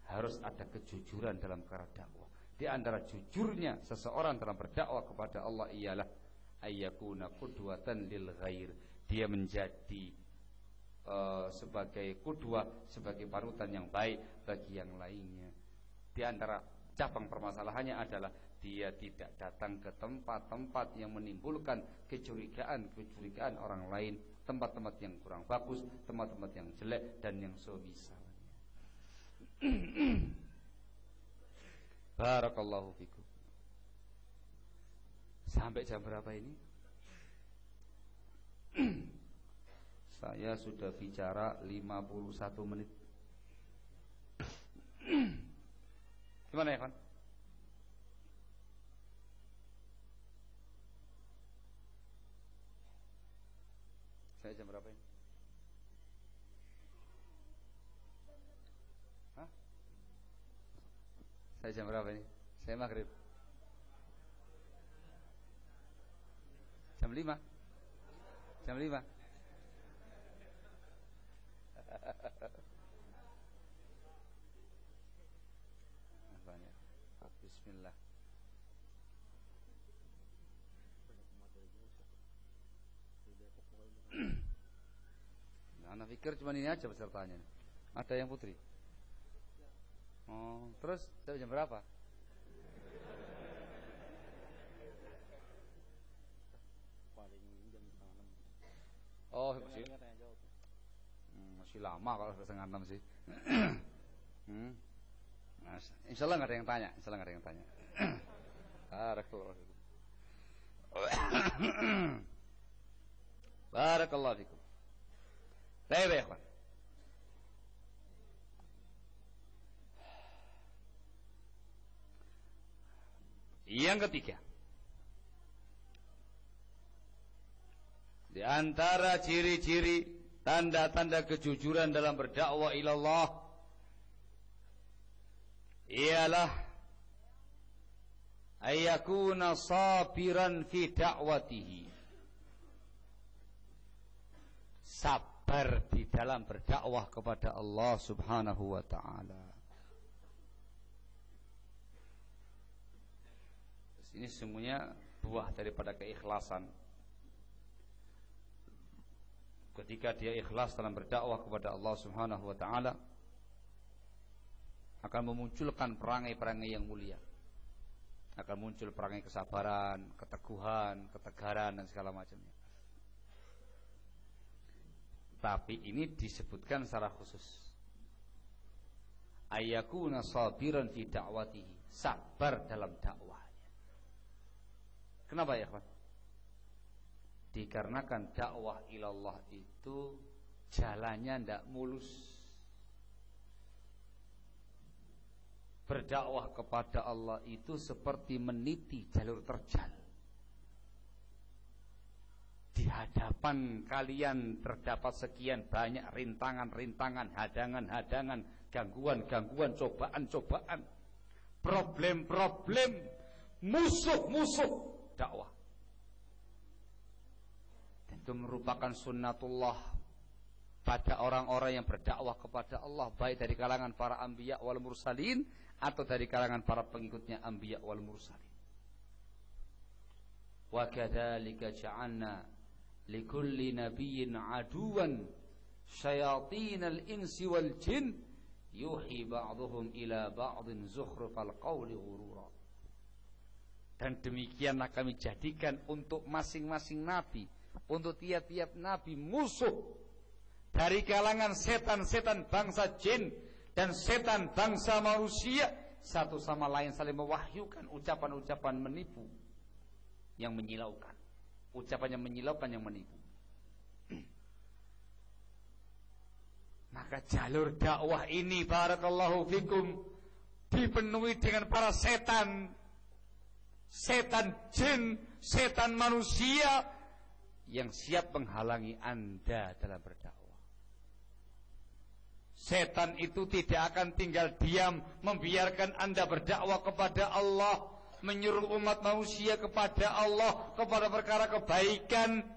Harus ada kejujuran dalam perkara dakwah. Di antara jujurnya seseorang dalam berdakwah kepada Allah ialah ayyakuna qudwatan lil ghair. Dia menjadi sebagai qudwah, sebagai panutan yang baik bagi yang lainnya. Di antara cabang permasalahannya adalah dia tidak datang ke tempat-tempat yang menimbulkan kecurigaan orang lain, tempat-tempat yang kurang bagus, tempat-tempat yang jelek dan yang semisalnya. Barakallahu fikum. Sampai jam berapa ini? Saya sudah bicara 51 menit. Gimana ya, Van? Saya jam berapa ini? Hah? Saya jam berapa ini? Saya maghrib. Jam 5. Jam 5. Bismillah. Nah, anak pikir cuma ini aja pesertanya. Ada yang putri? Oh, terus jam berapa? Oh, masih lama kalau sudah 5:30 sih. Insya Allah nggak ada yang tanya. Insya Allah nggak ada yang tanya. Barakallahu fikum. Baik, ikhwan. Yang ketiga, di antara ciri-ciri tanda-tanda kejujuran dalam berdakwah ilallah ialah ayyakuna sabiran fi da'watihi. Sabar di dalam berdakwah kepada Allah Subhanahu wa ta'ala. Ini semuanya buah daripada keikhlasan. Ketika dia ikhlas dalam berdakwah kepada Allah Subhanahu wa ta'ala, akan memunculkan perangai-perangai yang mulia. Akan muncul perangai kesabaran, keteguhan, ketegaran dan segala macamnya. Tapi ini disebutkan secara khusus. Ayyakuna sabiran fi da'watihi. Sabar dalam dakwahnya. Kenapa ya, kawan? Dikarenakan dakwah ilallah itu jalannya tidak mulus. Berdakwah kepada Allah itu seperti meniti jalur terjal. Di hadapan kalian terdapat sekian banyak rintangan-rintangan, hadangan-hadangan, gangguan-gangguan, cobaan-cobaan, problem-problem, musuh-musuh dakwah. Dan itu merupakan sunnatullah pada orang-orang yang berdakwah kepada Allah, baik dari kalangan para anbiya wal mursalin atau dari kalangan para pengikutnya anbiya wal mursalin. Wa kadzalika ja'alna likulli nabiyyin aduwan syayatinal insi wal jin yuhi ba'dhum ila ba'dhin zukhrufal qawli ghurura. Dan demikianlah kami jadikan untuk masing-masing nabi, untuk tiap-tiap nabi musuh dari kalangan setan-setan bangsa jin dan setan bangsa manusia, satu sama lain saling mewahyukan ucapan-ucapan menipu yang menyilaukan, ucapan yang menyilaukan, yang menipu. Maka jalur dakwah ini barakallahu fikum dipenuhi dengan para setan, setan jin, setan manusia yang siap menghalangi Anda dalam berdakwah. Setan itu tidak akan tinggal diam membiarkan Anda berdakwah kepada Allah, menyuruh umat manusia kepada Allah, kepada perkara kebaikan.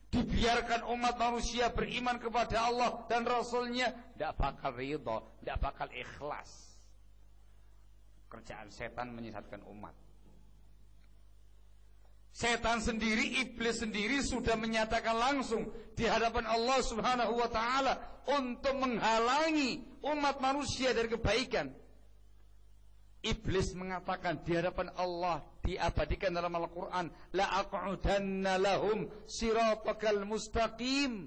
Dibiarkan umat manusia beriman kepada Allah dan Rasulnya, tidak bakal ridho, tidak bakal ikhlas. Kerjaan setan menyesatkan umat. Setan sendiri, iblis sendiri sudah menyatakan langsung di hadapan Allah Subhanahu wa taala untuk menghalangi umat manusia dari kebaikan. Iblis mengatakan di hadapan Allah, diabadikan dalam Al-Quran, la aq'udanna lahum siratakal mustaqim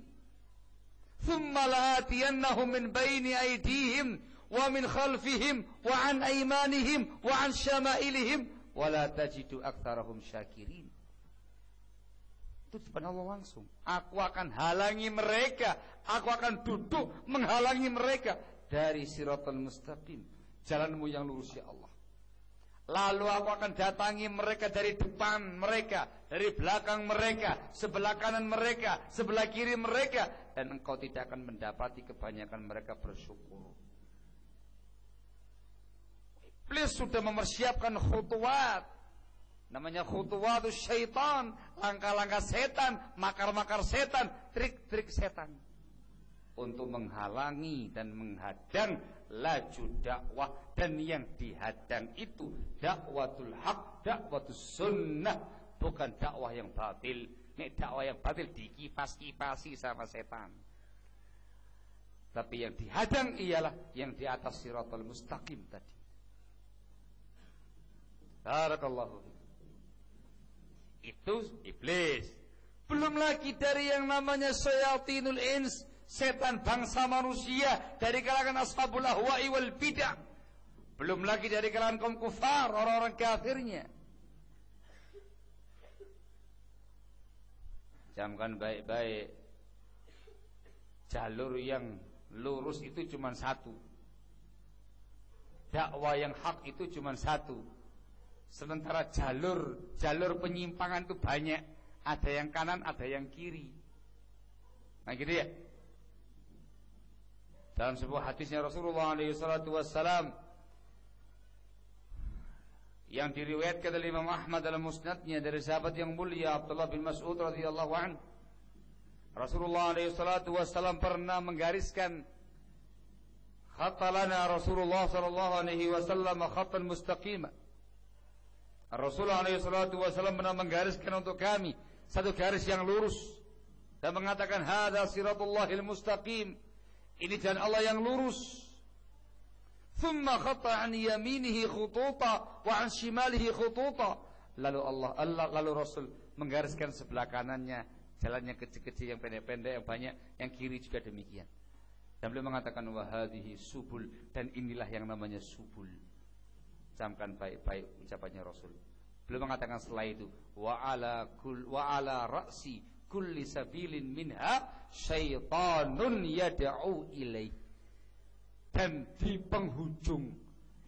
thumma la'atiyannahum min baini aydihim wa min khalfihim wa an aymanihim wa an syama'ilihim wa la tajidu aktsarahum syakirin. Itu depan Allah langsung. Aku akan halangi mereka, aku akan duduk menghalangi mereka dari siratal mustaqim, jalanmu yang lurus ya Allah. Lalu aku akan datangi mereka dari depan mereka, dari belakang mereka, sebelah kanan mereka, sebelah kiri mereka, dan engkau tidak akan mendapati kebanyakan mereka bersyukur. Iblis sudah mempersiapkan khutuwat, namanya khutuwatus syaitan, langkah-langkah setan, makar-makar setan, trik-trik setan, untuk menghalangi dan menghadang laju dakwah. Dan yang dihadang itu dakwatul haq, dakwatus sunnah, bukan dakwah yang batil. Nek dakwah yang batil dikipas-kipasi sama setan. Tapi yang dihadang ialah yang di atas siratal mustaqim tadi. Barakallahu. Itu iblis. Belum lagi dari yang namanya syayatinul ins, setan bangsa manusia dari kalangan ashabul ahwa'i wal bidah. Belum lagi dari kalangan kaum kufar, orang-orang kafirnya. Camkan baik-baik, jalur yang lurus itu cuma satu, dakwah yang hak itu cuma satu. Sementara jalur penyimpangan itu banyak, ada yang kanan, ada yang kiri. Nah gitu ya. Dalam sebuah hadisnya Rasulullah SAW yang diriwayatkan oleh Imam Ahmad dalam musnadnya dari sahabat yang mulia Abdullah bin Mas'ud radhiyallahu anhu, Rasulullah SAW pernah menggariskan khatalana Rasulullah sallallahu alaihi wasallam khatan mustaqima. Rasulullah SAW pernah menggariskan untuk kami satu garis yang lurus dan mengatakan hadza siratullahil mustaqim, ini jalan Allah yang lurus. Thumma khata an yaminihi khututa wa an shimalihi khututa. Lalu Rasul menggariskan sebelah kanannya jalannya kecil-kecil yang pendek-pendek yang banyak, yang kiri juga demikian. Dan beliau mengatakan wa hadhihi subul, dan inilah yang namanya subul. Camkan baik-baik ucapannya Rasul. Beliau mengatakan setelah itu wa ala ra'si kulli sabilin minha syaitanun yad'u ilaih. Dan di penghujung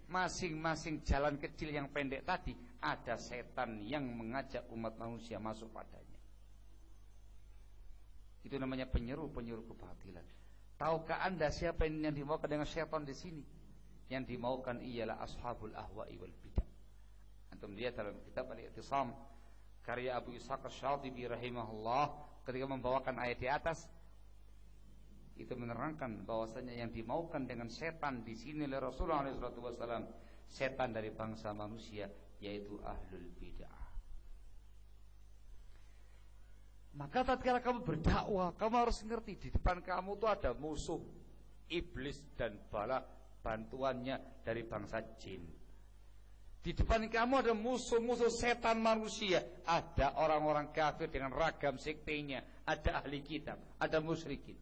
masing-masing jalan kecil yang pendek tadi ada setan yang mengajak umat manusia masuk padanya. Itu namanya penyeru-penyeru kebatilan. Tahukah Anda siapa yang dimaukan dengan setan di sini? Yang dimaukan ialah ashabul ahwa'i wal bidah. Antum lihat dalam kitab Al-I'tisam karya Abu Ishaq Asy-Syatibi rahimahullah, ketika membawakan ayat di atas itu menerangkan bahwasanya yang dimaukan dengan setan di sini oleh Rasulullah SAW setan dari bangsa manusia, yaitu ahlul bid'ah. Maka tatkala kamu berdakwah, kamu harus ngerti di depan kamu tuh ada musuh iblis dan bala bantuannya dari bangsa jin. Di depan kamu ada musuh-musuh setan manusia, ada orang-orang kafir dengan ragam sektenya, ada ahli kitab, ada musyrikin.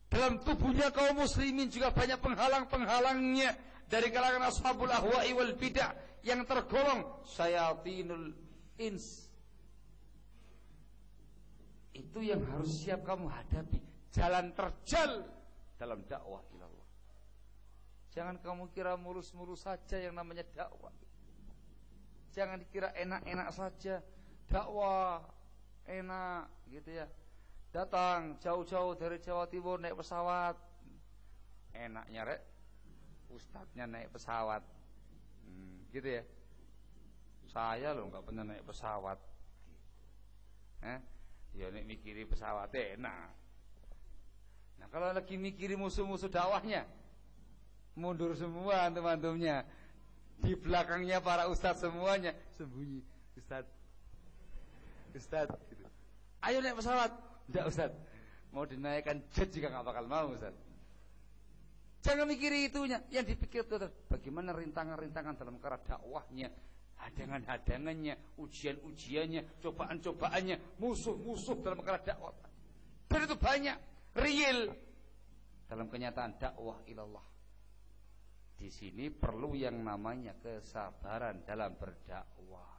Dalam tubuhnya kaum muslimin juga banyak penghalang-penghalangnya dari kalangan ashabul ahwa'i wal bidah yang tergolong syayatinul ins. Itu yang harus siap kamu hadapi. Jalan terjal dalam dakwah ilallah. Jangan kamu kira mulus-mulus saja yang namanya dakwah. Jangan dikira enak-enak saja. Dakwah enak gitu ya. Datang jauh-jauh dari Jawa Timur naik pesawat. Enaknya rek, ustadznya naik pesawat. Gitu ya. Saya loh gak pernah naik pesawat. Ya nek mikiri pesawatnya enak. Nah kalau lagi mikiri musuh-musuh dakwahnya, mundur semua teman-temannya. Di belakangnya para ustadz semuanya sembunyi. Ustadz gitu. Ayo naik pesawat. Enggak ustadz, mau dinaikkan jet juga gak bakal mau ustadz. Jangan mikiri itunya. Yang dipikir itu bagaimana rintangan-rintangan dalam perkara dakwahnya, hadangan-hadangannya, ujian-ujiannya, cobaan-cobaannya, musuh-musuh dalam perkara dakwah. Dan itu banyak, real dalam kenyataan dakwah ilallah. Di sini perlu yang namanya kesabaran dalam berdakwah.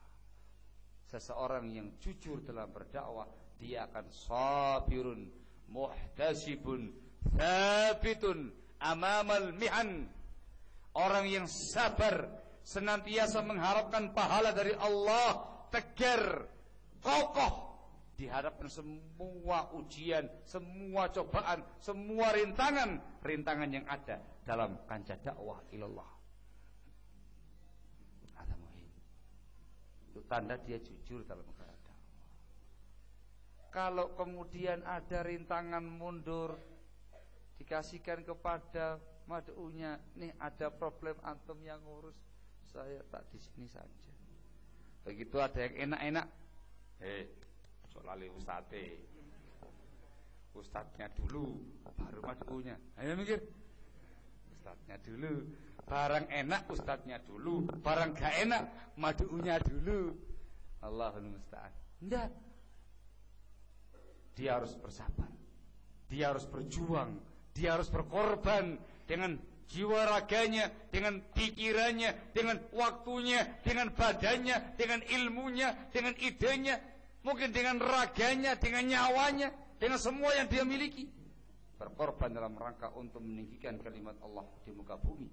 Seseorang yang jujur dalam berdakwah, dia akan sabirun, muhtasibun, thabitun amamal mihan. Orang yang sabar, senantiasa mengharapkan pahala dari Allah, tegar, kokoh di hadapan semua ujian, semua cobaan, semua rintangan yang ada dalam kancah dakwah ilallah. Itu tanda dia jujur dalam perkara dakwah. Kalau kemudian ada rintangan mundur, dikasihkan kepada mad'unya, nih ada problem antum yang ngurus, saya tak di sini saja. Begitu ada yang enak-enak, lali ustadznya dulu, baru mad'unya. Ayo mikir, ustadznya dulu, barang enak ustadznya dulu, barang gak enak mad'unya dulu. Allahul musta'an. Enggak, dia harus bersabar, dia harus berjuang, dia harus berkorban dengan jiwa raganya, dengan pikirannya, dengan waktunya, dengan badannya, dengan ilmunya, dengan idenya, mungkin dengan raganya, dengan nyawanya, dengan semua yang dia miliki. Berkorban dalam rangka untuk meninggikan kalimat Allah di muka bumi.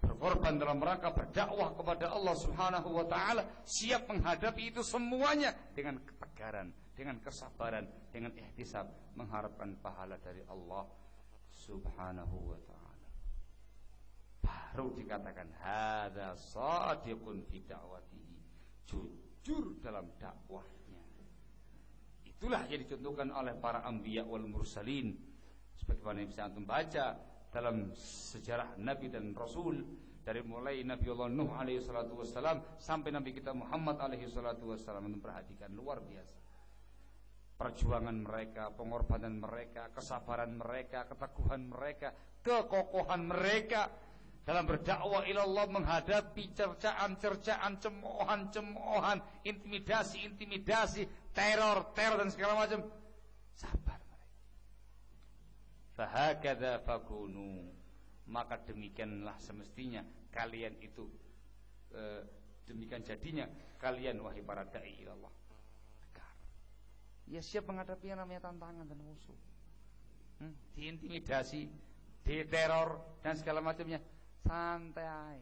Berkorban dalam rangka berdakwah kepada Allah Subhanahu wa ta'ala. Siap menghadapi itu semuanya dengan ketegaran, dengan kesabaran, dengan ihtisab, mengharapkan pahala dari Allah Subhanahu wa ta'ala. Baru dikatakan hadza shadiqun fi da'watihi, jujur dalam dakwahnya. Itulah yang dicontohkan oleh para anbiya wal mursalin, sebagaimana yang bisa antum baca dalam sejarah nabi dan rasul, dari mulai Nabi Allah Nuh alaihi salatu wassalam sampai Nabi kita Muhammad alaihi salatu wassalam. Antum perhatikan, luar biasa perjuangan mereka, pengorbanan mereka, kesabaran mereka, keteguhan mereka, kekokohan mereka dalam berdakwah ilallah, menghadapi cercaan-cercaan, cemoohan-cemoohan, intimidasi-intimidasi, teror dan segala macam. Sabar mereka. Fahakadza fakunu, maka demikianlah semestinya kalian itu, demikian jadinya kalian wahai para dai ilallah. Ya siap menghadapi yang namanya tantangan dan musuh, diintimidasi, diteror dan segala macamnya. Santai.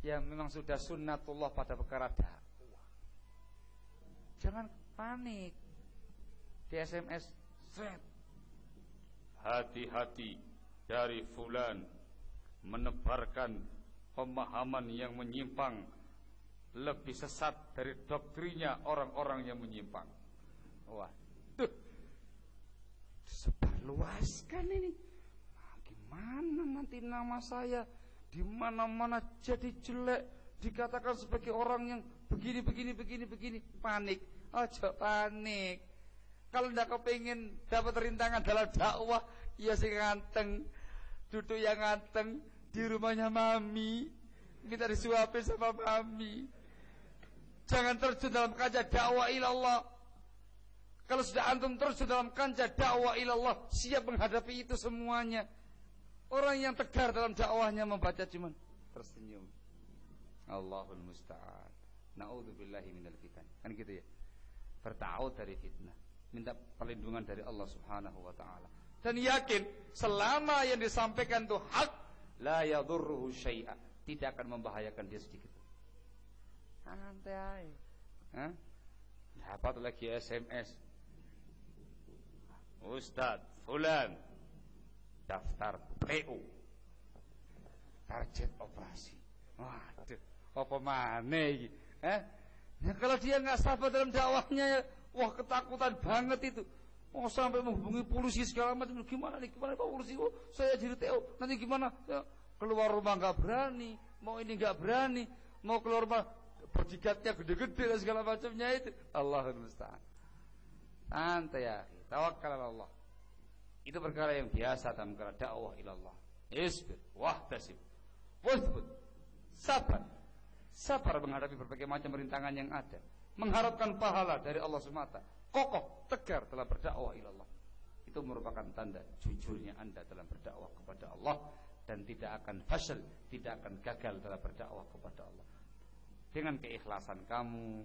Ya memang sudah sunnatullah pada perkara dakwah. Jangan panik. Di SMS, sret, hati-hati dari fulan menebarkan pemahaman yang menyimpang, lebih sesat dari doktrinya orang-orang yang menyimpang. Waduh, sebarluaskan ini. Gimana nanti nama saya di mana-mana jadi jelek, dikatakan sebagai orang yang begini, panik. Ojo panik. Kalau ndak kepingin dapat rintangan dalam dakwah, ya sing ganteng, duduk yang ganteng di rumahnya mami, minta disuapin sama mami. Jangan terjun dalam kancah dakwah ilallah. Kalau sudah antum terjun dalam kancah dakwah ilallah, siap menghadapi itu semuanya. Orang yang tegar dalam dakwahnya membaca cuman tersenyum. Allahul musta'an. Na'udzubillahi minal fitan. Kan gitu ya. Bertaut dari fitnah, minta perlindungan dari Allah Subhanahu wa taala. Dan yakin selama yang disampaikan itu hak, la yadurruhu syai'a, tidak akan membahayakan dia sedikit. Santai. Hah? Dapat lagi SMS. Ustaz fulan daftar PO. Target operasi. Waduh, apa maneh iki? Ya kalau dia nggak sabar dalam dakwahnya, ya, wah ketakutan banget itu. Oh sampai menghubungi polisi segala macam. Gimana nih? Gimana Pak polisi? Oh, saya jadi TO. Nanti gimana? Ya, keluar rumah nggak berani, mau ini nggak berani, mau keluar rumah bodyguardnya gede-gede dan segala macamnya itu. Allahul musta'an. Santai ya, tawakkal Allah. Itu perkara yang biasa dalam perkara dakwah ilallah. Isbir, wahtasib, wasbut, sabar. Sabar menghadapi berbagai macam rintangan yang ada, mengharapkan pahala dari Allah semata, kokoh, tegar dalam berdakwah ilallah. Itu merupakan tanda jujurnya Anda dalam berdakwah kepada Allah, dan tidak akan fasyal, tidak akan gagal dalam berdakwah kepada Allah. Dengan keikhlasan kamu,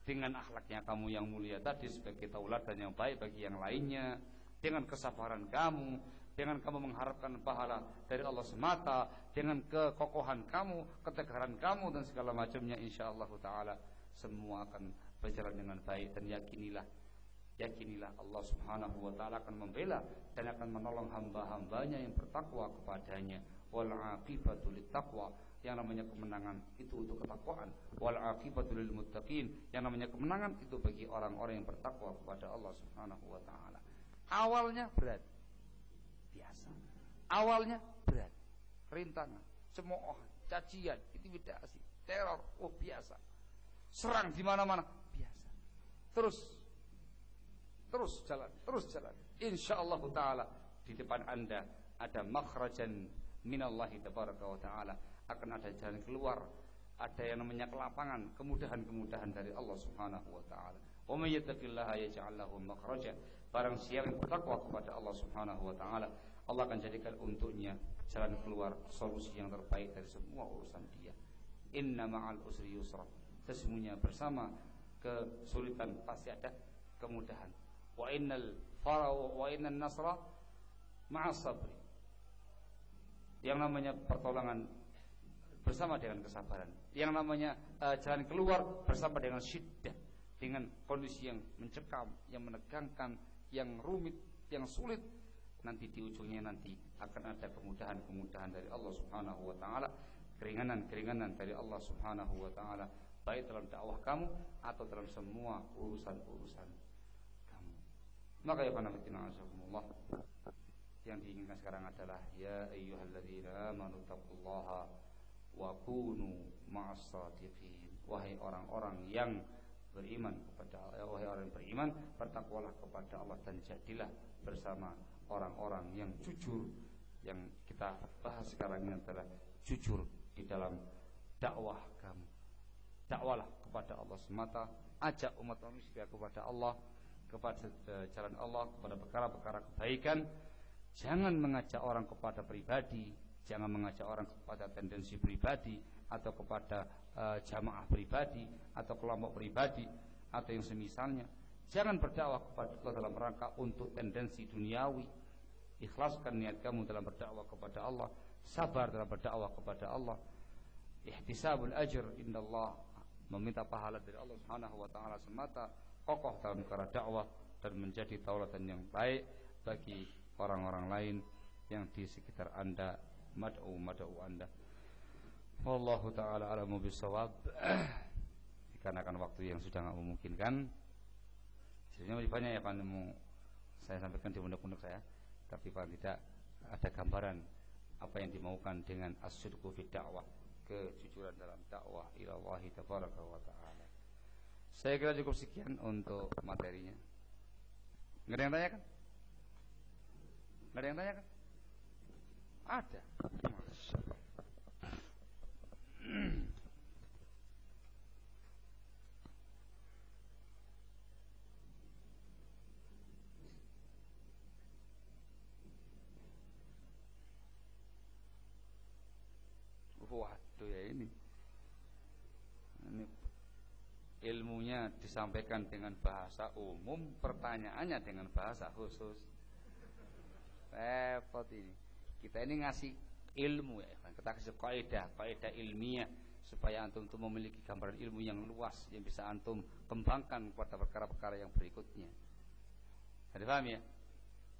dengan akhlaknya kamu yang mulia tadi sebagai tauladan yang baik bagi yang lainnya, dengan kesabaran kamu, dengan kamu mengharapkan pahala dari Allah semata, dengan kekokohan kamu, ketegaran kamu dan segala macamnya, insyaallah taala semua akan berjalan dengan baik. Dan yakinilah Allah Subhanahu wa taala akan membela dan akan menolong hamba-hambanya yang bertakwa kepadanya. Wal aqibatu littaqwa, yang namanya kemenangan itu untuk ketakwaan. Wal aqibatu lil muttaqin, yang namanya kemenangan itu bagi orang-orang yang bertakwa kepada Allah Subhanahu wa taala. Awalnya berat, biasa. Awalnya berat, rintangan, cemoohan, cacian, intimidasi, teror, oh biasa. Serang di mana-mana, biasa. Terus jalan. Insyaallah taala di depan Anda ada makhrajan minallahi tabaraka wa taala, akan ada jalan keluar, ada yang namanya kelapangan, kemudahan-kemudahan dari Allah Subhanahu wa taala. Wa may yattaqillaha yaj'al lahu makhraja. Barang siapa yang bertakwa kepada Allah Subhanahu wa taala, Allah akan jadikan untuknya jalan keluar, solusi yang terbaik dari semua urusan dia. Inna ma'al usri yusra. Sesungguhnya bersama kesulitan pasti ada kemudahan. Wa innan nasra ma'as sabri. Yang namanya pertolongan bersama dengan kesabaran. Yang namanya jalan keluar bersama dengan syiddah, dengan kondisi yang mencekam, yang menegangkan, yang rumit, yang sulit. Nanti di ujungnya nanti akan ada kemudahan-kemudahan dari Allah Subhanahu wa taala, keringanan-keringanan dari Allah Subhanahu wa taala, baik dalam dakwah kamu atau dalam semua urusan-urusan kamu. Maka ya khonafidina azakumullah, yang diinginkan sekarang adalah ya ayyuhalladzina amanu taqullaha wa kunu ma'as shadiqin. Wahai orang-orang yang beriman kepada Allah, wahai orang yang beriman, bertakwalah kepada Allah dan jadilah bersama orang-orang yang jujur. Yang kita bahas sekarang ini adalah jujur di dalam dakwah kamu. Dakwalah kepada Allah semata, ajak umat manusia kepada Allah, kepada jalan Allah, kepada perkara-perkara kebaikan. Jangan mengajak orang kepada pribadi, jangan mengajak orang kepada tendensi pribadi, atau kepada jamaah pribadi, atau kelompok pribadi, atau yang semisalnya. Jangan berdakwah kepada Allah dalam rangka untuk tendensi duniawi. Ikhlaskan niat kamu dalam berdakwah kepada Allah, sabar dalam berdakwah kepada Allah. Ihtisabul ajr indallah, meminta pahala dari Allah Subhanahu wa taala semata, kokoh dalam perkara dakwah dan menjadi tauladan yang baik bagi orang-orang lain yang di sekitar Anda, mad'u Anda. Wallahu taala a'lamu bissawab. Dikarenakan waktu yang sudah enggak memungkinkan, sebenarnya masih banyak ya Pak mau saya sampaikan di pondok-pondok saya, tapi paling tidak ada gambaran apa yang dimaukan dengan as-sidqu fi dakwah, kejujuran dalam dakwah ila Allah tabaraka wa taala. Saya kira cukup sekian untuk materinya. Nggak ada yang tanya kan? Nggak ada yang tanya kan? Ada. Masya Allah. Waduh ya ini ilmunya disampaikan dengan bahasa umum, pertanyaannya dengan bahasa khusus. Repot ini. Kita ini ngasih ilmu ya, kita kasih kaidah ilmiah supaya antum itu memiliki gambaran ilmu yang luas yang bisa antum kembangkan pada perkara-perkara yang berikutnya. Ada paham ya?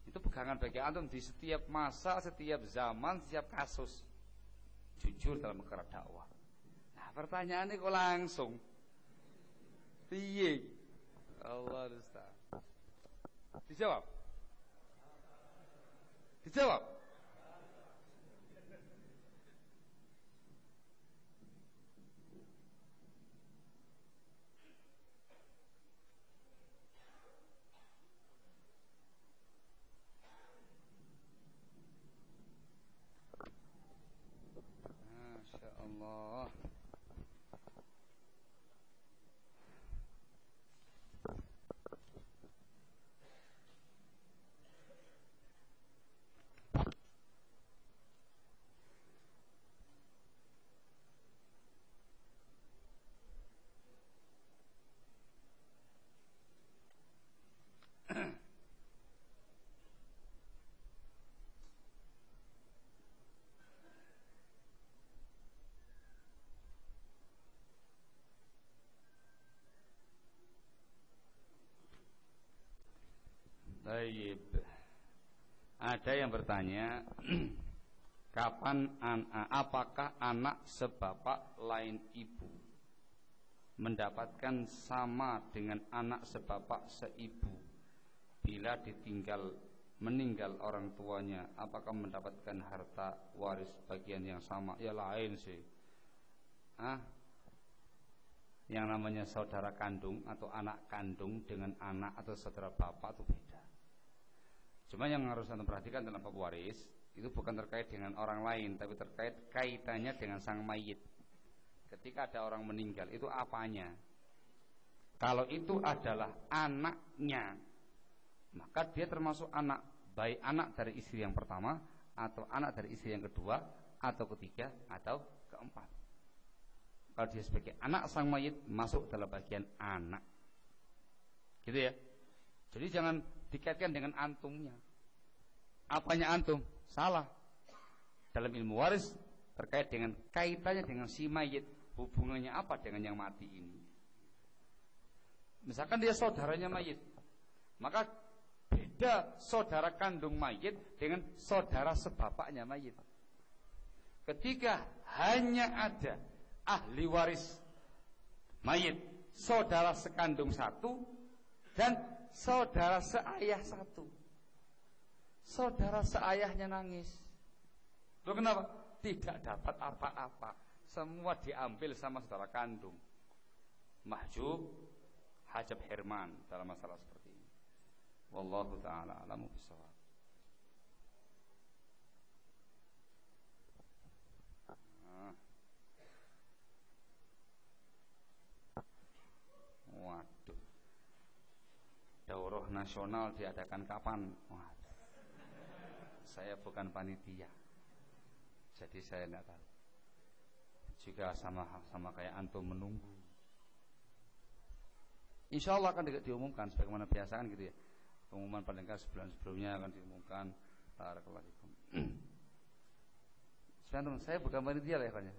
Itu pegangan bagi antum di setiap masa, setiap zaman, setiap kasus. Jujur dalam perkara dakwah. Nah, pertanyaannya kok langsung piye? Allah Ustaz. Dijawab. Masya Allah. Baik. Ada yang bertanya, apakah anak sebapak lain ibu mendapatkan sama dengan anak sebapak seibu bila meninggal orang tuanya, apakah mendapatkan harta waris bagian yang sama? Ya lain sih. Yang namanya saudara kandung atau anak kandung dengan anak atau saudara bapak itu beda. Cuma yang harus anda perhatikan dalam bab waris itu bukan terkait dengan orang lain, tapi terkait kaitannya dengan sang mayit. Ketika ada orang meninggal itu apanya? Kalau itu adalah anaknya, maka dia termasuk anak, baik anak dari istri yang pertama atau anak dari istri yang kedua atau ketiga atau keempat. Kalau dia sebagai anak sang mayit masuk dalam bagian anak, gitu ya. Jadi jangan dikaitkan dengan antumnya. Apanya antum? Salah. Dalam ilmu waris terkait dengan kaitannya dengan si mayit, hubungannya apa dengan yang mati ini? Misalkan dia saudaranya mayit, maka beda saudara kandung mayit dengan saudara sebapaknya mayit. Ketika hanya ada ahli waris mayit, saudara sekandung satu dan saudara seayah satu. Saudara seayahnya nangis. Loh kenapa? Tidak dapat apa-apa. Semua diambil sama saudara kandung. Mahjub, hajab hirman dalam masalah seperti ini. Wallahu ta'ala a'lamu bishawab. Waduh. Daurah nasional diadakan kapan? Waduh. Saya bukan panitia, jadi saya tidak tahu. Juga sama kayak antum menunggu. Insya Allah akan diumumkan sebagaimana biasa kan gitu ya. Pengumuman paling nggak sebulan sebelumnya akan diumumkan. Barakallahu fikum. Sebenarnya saya bukan panitia lah ya.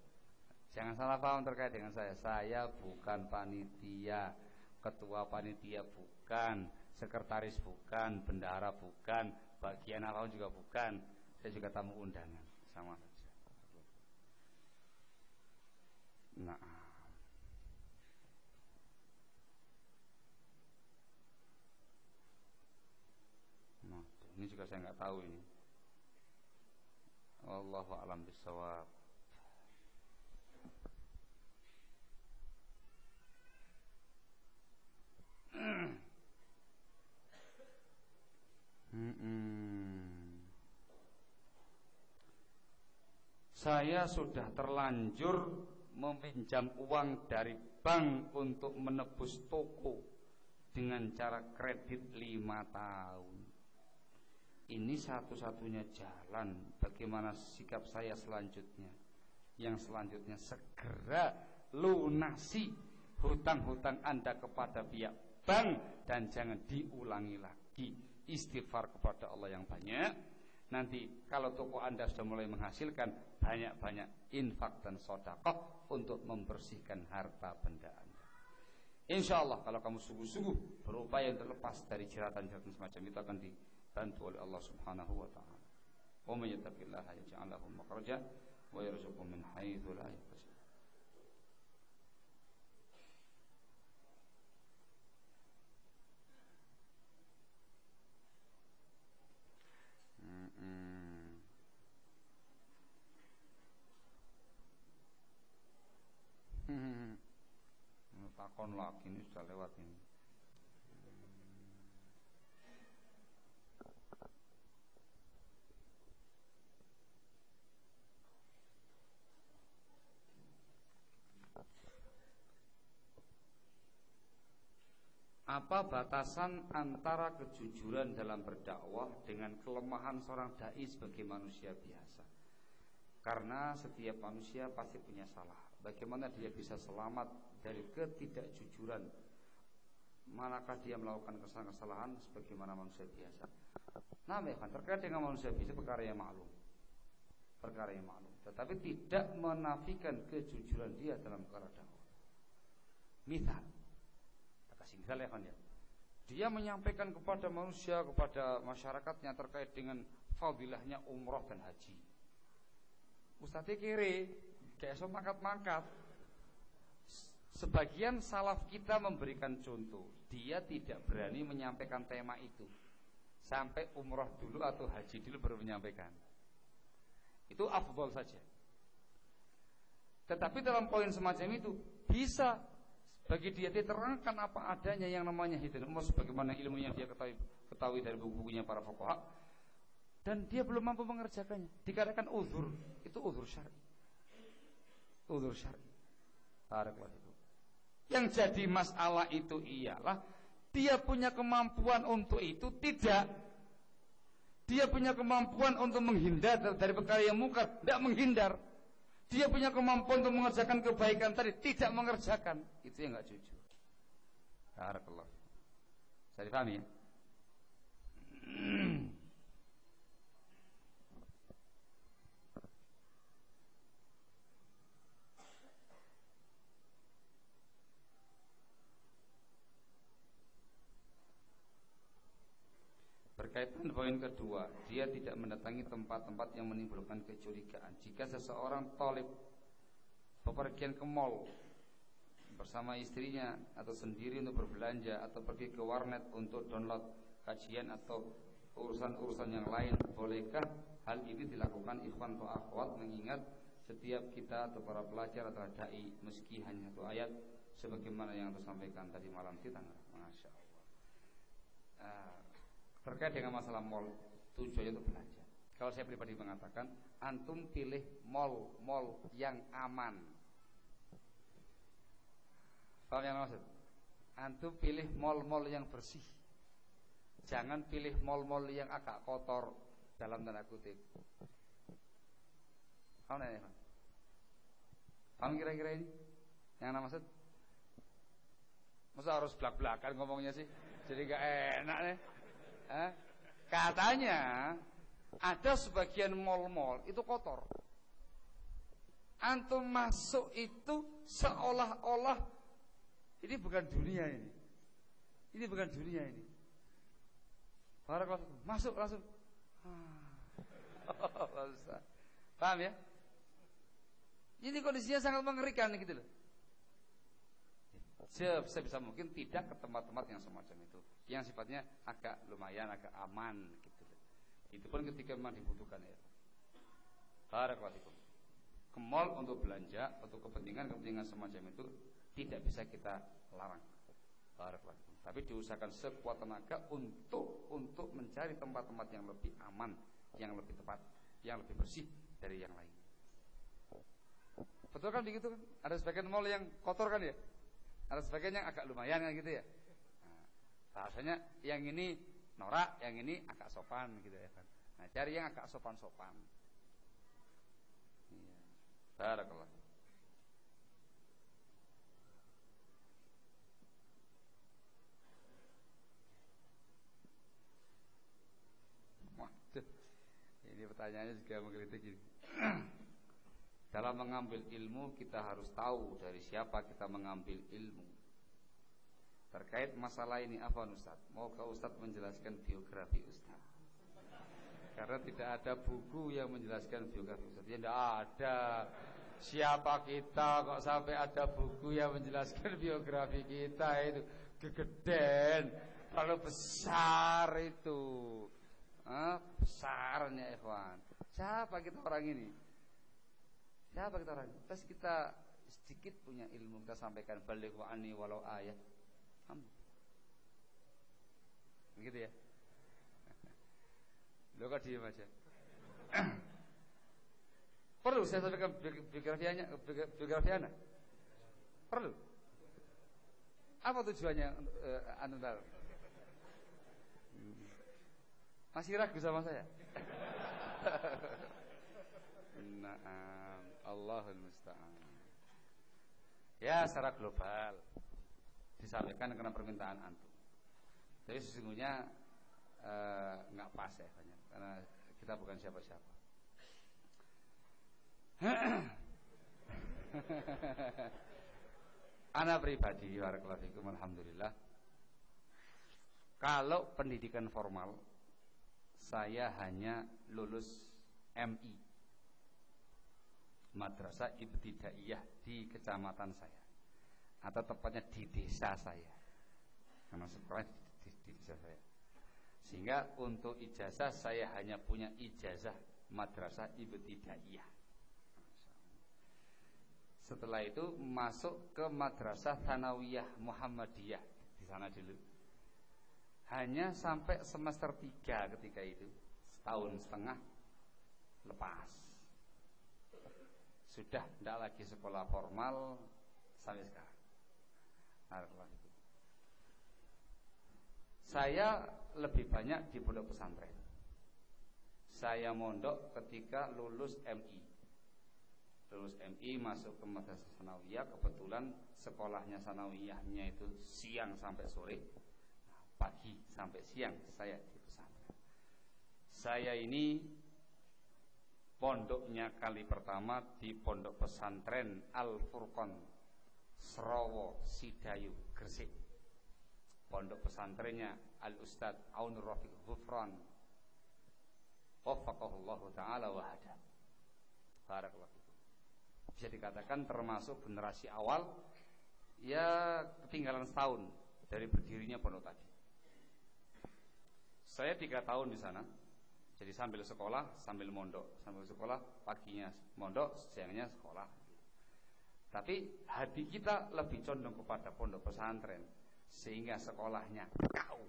Jangan salah paham terkait dengan saya. Saya bukan panitia, ketua panitia bukan, sekretaris bukan, bendahara bukan, bagian apa juga bukan. Saya juga tamu undangan, sama saja. Nah, ini juga saya nggak tahu ini. Wallahu a'lam bishawab. Saya sudah terlanjur meminjam uang dari bank untuk menebus toko dengan cara kredit 5 tahun. Ini satu-satunya jalan. Bagaimana sikap saya selanjutnya? Yang selanjutnya segera lunasi hutang-hutang Anda kepada pihak bank dan jangan diulangi lagi. Istighfar kepada Allah yang banyak. Nanti kalau toko Anda sudah mulai menghasilkan, banyak-banyak infak dan sedekah untuk membersihkan harta benda Anda. Insya Allah kalau kamu sungguh-sungguh berupaya untuk lepas dari jeratan-jeratan semacam itu, akan dibantu oleh Allah Subhanahu wa taala. Wa may yattaqillaha yaj'al lahu makhraja wa yarzuqhu min haitsu la yahtasib. Takon lagi ini sudah lewat ini. Apa batasan antara kejujuran dalam berdakwah dengan kelemahan seorang dai sebagai manusia biasa? Karena setiap manusia pasti punya salah. Bagaimana dia bisa selamat dari ketidakjujuran manakah dia melakukan kesalahan sebagaimana manusia biasa? Nah, memang terkait dengan manusia biasa perkara yang maklum. Perkara yang maklum. Tetapi tidak menafikan kejujuran dia dalam perkara dakwah. Misal, kasih misal ya kan ya. Dia menyampaikan kepada manusia, kepada masyarakatnya terkait dengan fadilahnya umroh dan haji. Ustadz kiri, kayak so mangkat-mangkat. Sebagian salaf kita memberikan contoh, dia tidak berani menyampaikan tema itu sampai umroh dulu atau haji dulu baru menyampaikan. Itu afdol saja. Tetapi dalam poin semacam itu bisa bagi dia diterangkan apa adanya yang namanya hidayah umroh sebagaimana ilmu yang dia ketahui dari buku-bukunya para fuqaha. Dan dia belum mampu mengerjakannya, dikatakan uzur, itu uzur syar'i. Uzur syar'i. Barakallahu. Yang jadi masalah itu ialah dia punya kemampuan untuk itu tidak. Dia punya kemampuan untuk menghindar dari perkara yang mungkar, tidak menghindar. Dia punya kemampuan untuk mengerjakan kebaikan tadi, tidak mengerjakan. Itu yang enggak jujur. Barakallahu. Saya dipahami ya? Berkaitan poin kedua, dia tidak mendatangi tempat-tempat yang menimbulkan kecurigaan. Jika seseorang talib bepergian ke mall bersama istrinya atau sendiri untuk berbelanja atau pergi ke warnet untuk download kajian atau urusan-urusan yang lain, bolehkah hal ini dilakukan ikhwan atau akhwat, mengingat setiap kita atau para pelajar adalah dai meski hanya satu ayat sebagaimana yang disampaikan tadi malam di Tangerang. Masya Allah. Terkait dengan masalah mall, tujuannya untuk belanja. Kalau saya pribadi mengatakan, antum pilih mall yang aman. Paham yang maksud? Antum pilih mall yang bersih. Jangan pilih mall yang agak kotor dalam tanda kutip. Paham ya? Paham kira-kira ini? Yang maksud? Masa harus belak-belakan ngomongnya sih? Jadi gak enak nih. Katanya ada sebagian mal-mal itu kotor. Antum masuk itu seolah-olah ini bukan dunia ini. Ini bukan dunia ini. Barakallahu masuk langsung. Paham ya? Ini kondisinya sangat mengerikan gitu loh. Sebisa mungkin tidak ke tempat-tempat yang semacam itu, yang sifatnya agak lumayan, agak aman gitu. Itu pun ketika memang dibutuhkan ya. Barakallahu. Ke mall untuk belanja, untuk kepentingan semacam itu tidak bisa kita larang. Barakallahu. Tapi diusahakan sekuat tenaga untuk mencari tempat-tempat yang lebih aman, yang lebih tepat, yang lebih bersih dari yang lain. Betul kan begitu kan? Ada sebagian mall yang kotor kan ya? Ada sebagian yang agak lumayan kan gitu ya. Nah, bahasanya yang ini norak, yang ini agak sopan gitu ya kan. Nah, cari yang agak sopan-sopan. Iya. Barakallah. Waduh. Ini pertanyaannya juga menggelitik ini. Dalam mengambil ilmu kita harus tahu dari siapa kita mengambil ilmu. Terkait masalah ini apa Ustaz? Maukah Ustaz menjelaskan biografi Ustaz? Karena tidak ada buku yang menjelaskan biografi Ustaz. Ya tidak ada. Siapa kita kok sampai ada buku yang menjelaskan biografi kita? Itu gegeden, terlalu besar itu. Besarnya ikhwan. Siapa kita orang ini? Siapa kita orang? Terus kita sedikit punya ilmu kita sampaikan, balighu anni walau ayat. Begitu ya. Lo kok diem aja. Perlu saya sampaikan biografi Anda? Perlu. Apa tujuannya Anda? Masih ragu sama saya? Naam, Allahul musta'an. Ya, secara global disampaikan karena permintaan antum. Tapi sesungguhnya nggak pas ya, karena kita bukan siapa-siapa. Ana pribadi, barakallahu fikum, alhamdulillah. Kalau pendidikan formal, saya hanya lulus MI, Madrasah Ibtidaiyah di kecamatan saya, atau tepatnya di desa saya, karena sekolah di desa saya. Sehingga untuk ijazah saya hanya punya ijazah Madrasah Ibtidaiyah. Setelah itu masuk ke Madrasah Tsanawiyah Muhammadiyah di sana dulu. Hanya sampai semester 3 ketika itu, setahun setengah lepas. Sudah tidak lagi sekolah formal sampai sekarang. Saya lebih banyak di pondok pesantren. Saya mondok ketika lulus MI. Lulus MI masuk ke Madrasah Tsanawiyah. Kebetulan sekolahnya Tsanawiyahnya itu siang sampai sore, pagi sampai siang saya di pesantren. Saya ini pondoknya kali pertama di pondok pesantren Al Furqon, Serowo, Sidayu, Gresik. Pondok pesantrennya Al Ustad Aunur Rafiq Ghufran, waffaqahullahu ta'ala wa hada. Barakallahu fikum. Bisa dikatakan termasuk generasi awal, ya ketinggalan setahun dari berdirinya pondok tadi. Saya 3 tahun di sana. Jadi sambil sekolah, sambil mondok. Sambil sekolah, paginya mondok, siangnya sekolah. Tapi hati kita lebih condong kepada pondok pesantren, sehingga sekolahnya kau.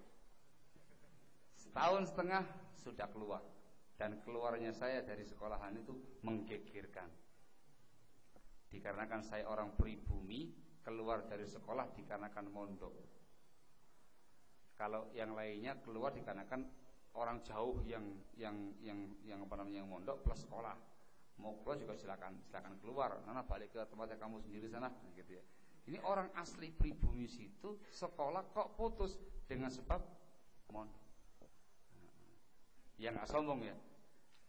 Setahun setengah sudah keluar. Dan keluarnya saya dari sekolahan itu menggegerkan. Dikarenakan saya orang pribumi, keluar dari sekolah dikarenakan mondok. Kalau yang lainnya keluar dikarenakan orang jauh yang apa namanya, yang mondok plus sekolah. Mau keluar juga silakan keluar. Karena balik ke tempatnya kamu sendiri sana, gitu ya. Ini orang asli pribumi situ sekolah kok putus dengan sebab mondok. Yang nggak sombong ya.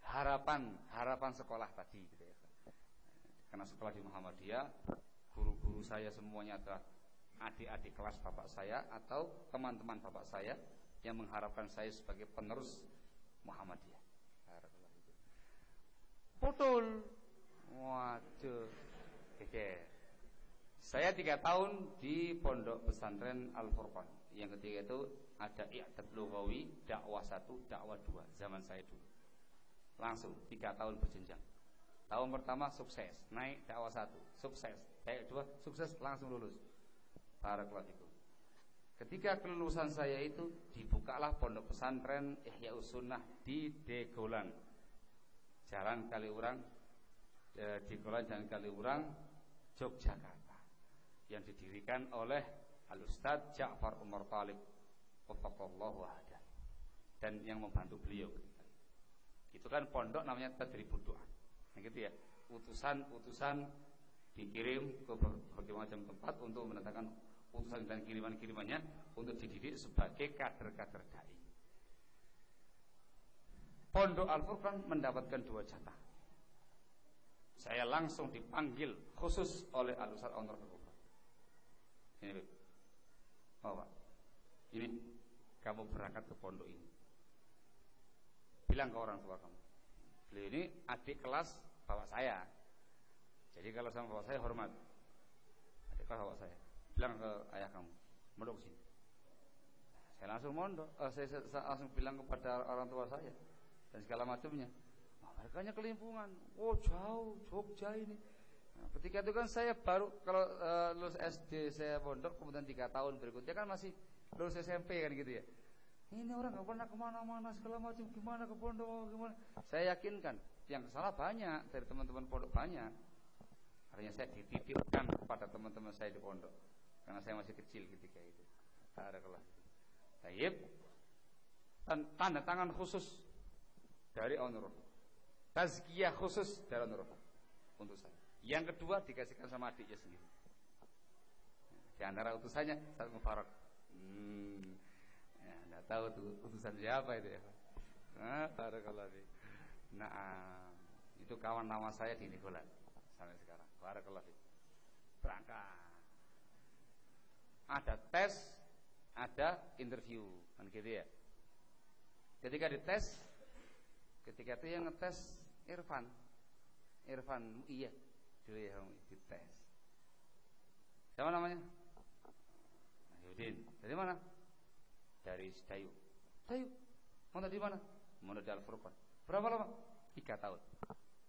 Harapan sekolah tadi, gitu ya. Karena sekolah di Muhammadiyah, guru-guru saya semuanya adalah adik-adik kelas bapak saya atau teman-teman bapak saya yang mengharapkan saya sebagai penerus Muhammadiyah. Putul. Waduh. Oke. Saya 3 tahun di pondok pesantren Al Furqan. Yang ketiga itu ada i'dad lughawi, dakwah 1, dakwah 2 zaman saya dulu. Langsung 3 tahun berjenjang. Tahun pertama sukses, naik dakwah 1, sukses. Dakwah 2, sukses, langsung lulus. Barakallahu fikum. Ketika kelulusan saya itu, dibukalah pondok pesantren Ihyaus Sunnah di Degolan, Jalan Kaliurang di Kelurahan Jalan Kaliurang, Yogyakarta, yang didirikan oleh Al-Ustadz Ja'far Umar Thalib waffaqallahu wa'ada, dan yang membantu beliau. Itu kan pondok namanya Tadribud Du'a. Nah gitu ya. Utusan dikirim ke berbagai macam tempat untuk mendatangkan utusan dan kiriman-kirimannya untuk dididik sebagai kader-kader dai. Pondok Al-Furqan mendapatkan 2 jatah. Saya langsung dipanggil khusus oleh Al-Ustadz Onur Al-Furqan. Ini, Pak, ini kamu berangkat ke pondok ini. Bilang ke orang tua kamu, beliau ini adik kelas bapak saya. Jadi kalau sama bapak saya hormat. Adik kelas bapak saya. Bilang ke ayah kamu, mondok sini. Saya langsung mondok. Saya langsung bilang kepada orang tua saya dan segala macamnya. Mereka kelimpungan. Oh jauh, Jogja ini. Nah, ketika itu kan saya baru kalau lulus SD saya pondok, kemudian 3 tahun berikutnya kan masih lulus SMP kan gitu ya. Ini orang nggak pernah kemana-mana segala macam, gimana ke pondok, gimana? Saya yakinkan yang kesana banyak dari teman-teman pondok banyak. Akhirnya saya dititipkan kepada teman-teman saya di pondok karena saya masih kecil ketika itu. Ada kelas. Taib. Tanda tangan khusus dari Onur. Tazkiyah khusus dari Onur untuk saya. Yang kedua dikasihkan sama adiknya sendiri. Di antara utusannya Ustaz Mubarak. Ya, enggak tahu tuh utusan siapa itu ya. Barakallahu fi. Nah, itu kawan nama saya di Nigolan sampai sekarang. Barakallahu fi. Berangkat. Ada tes, ada interview, kan gitu ya. Ketika dites, ketika itu yang ngetes Irfan iya, dulu ya dites. Siapa namanya? Yudin. Dari mana? Dari Dayu. Mau di mana? Mau di Al-Furqan. Berapa lama? 3 tahun.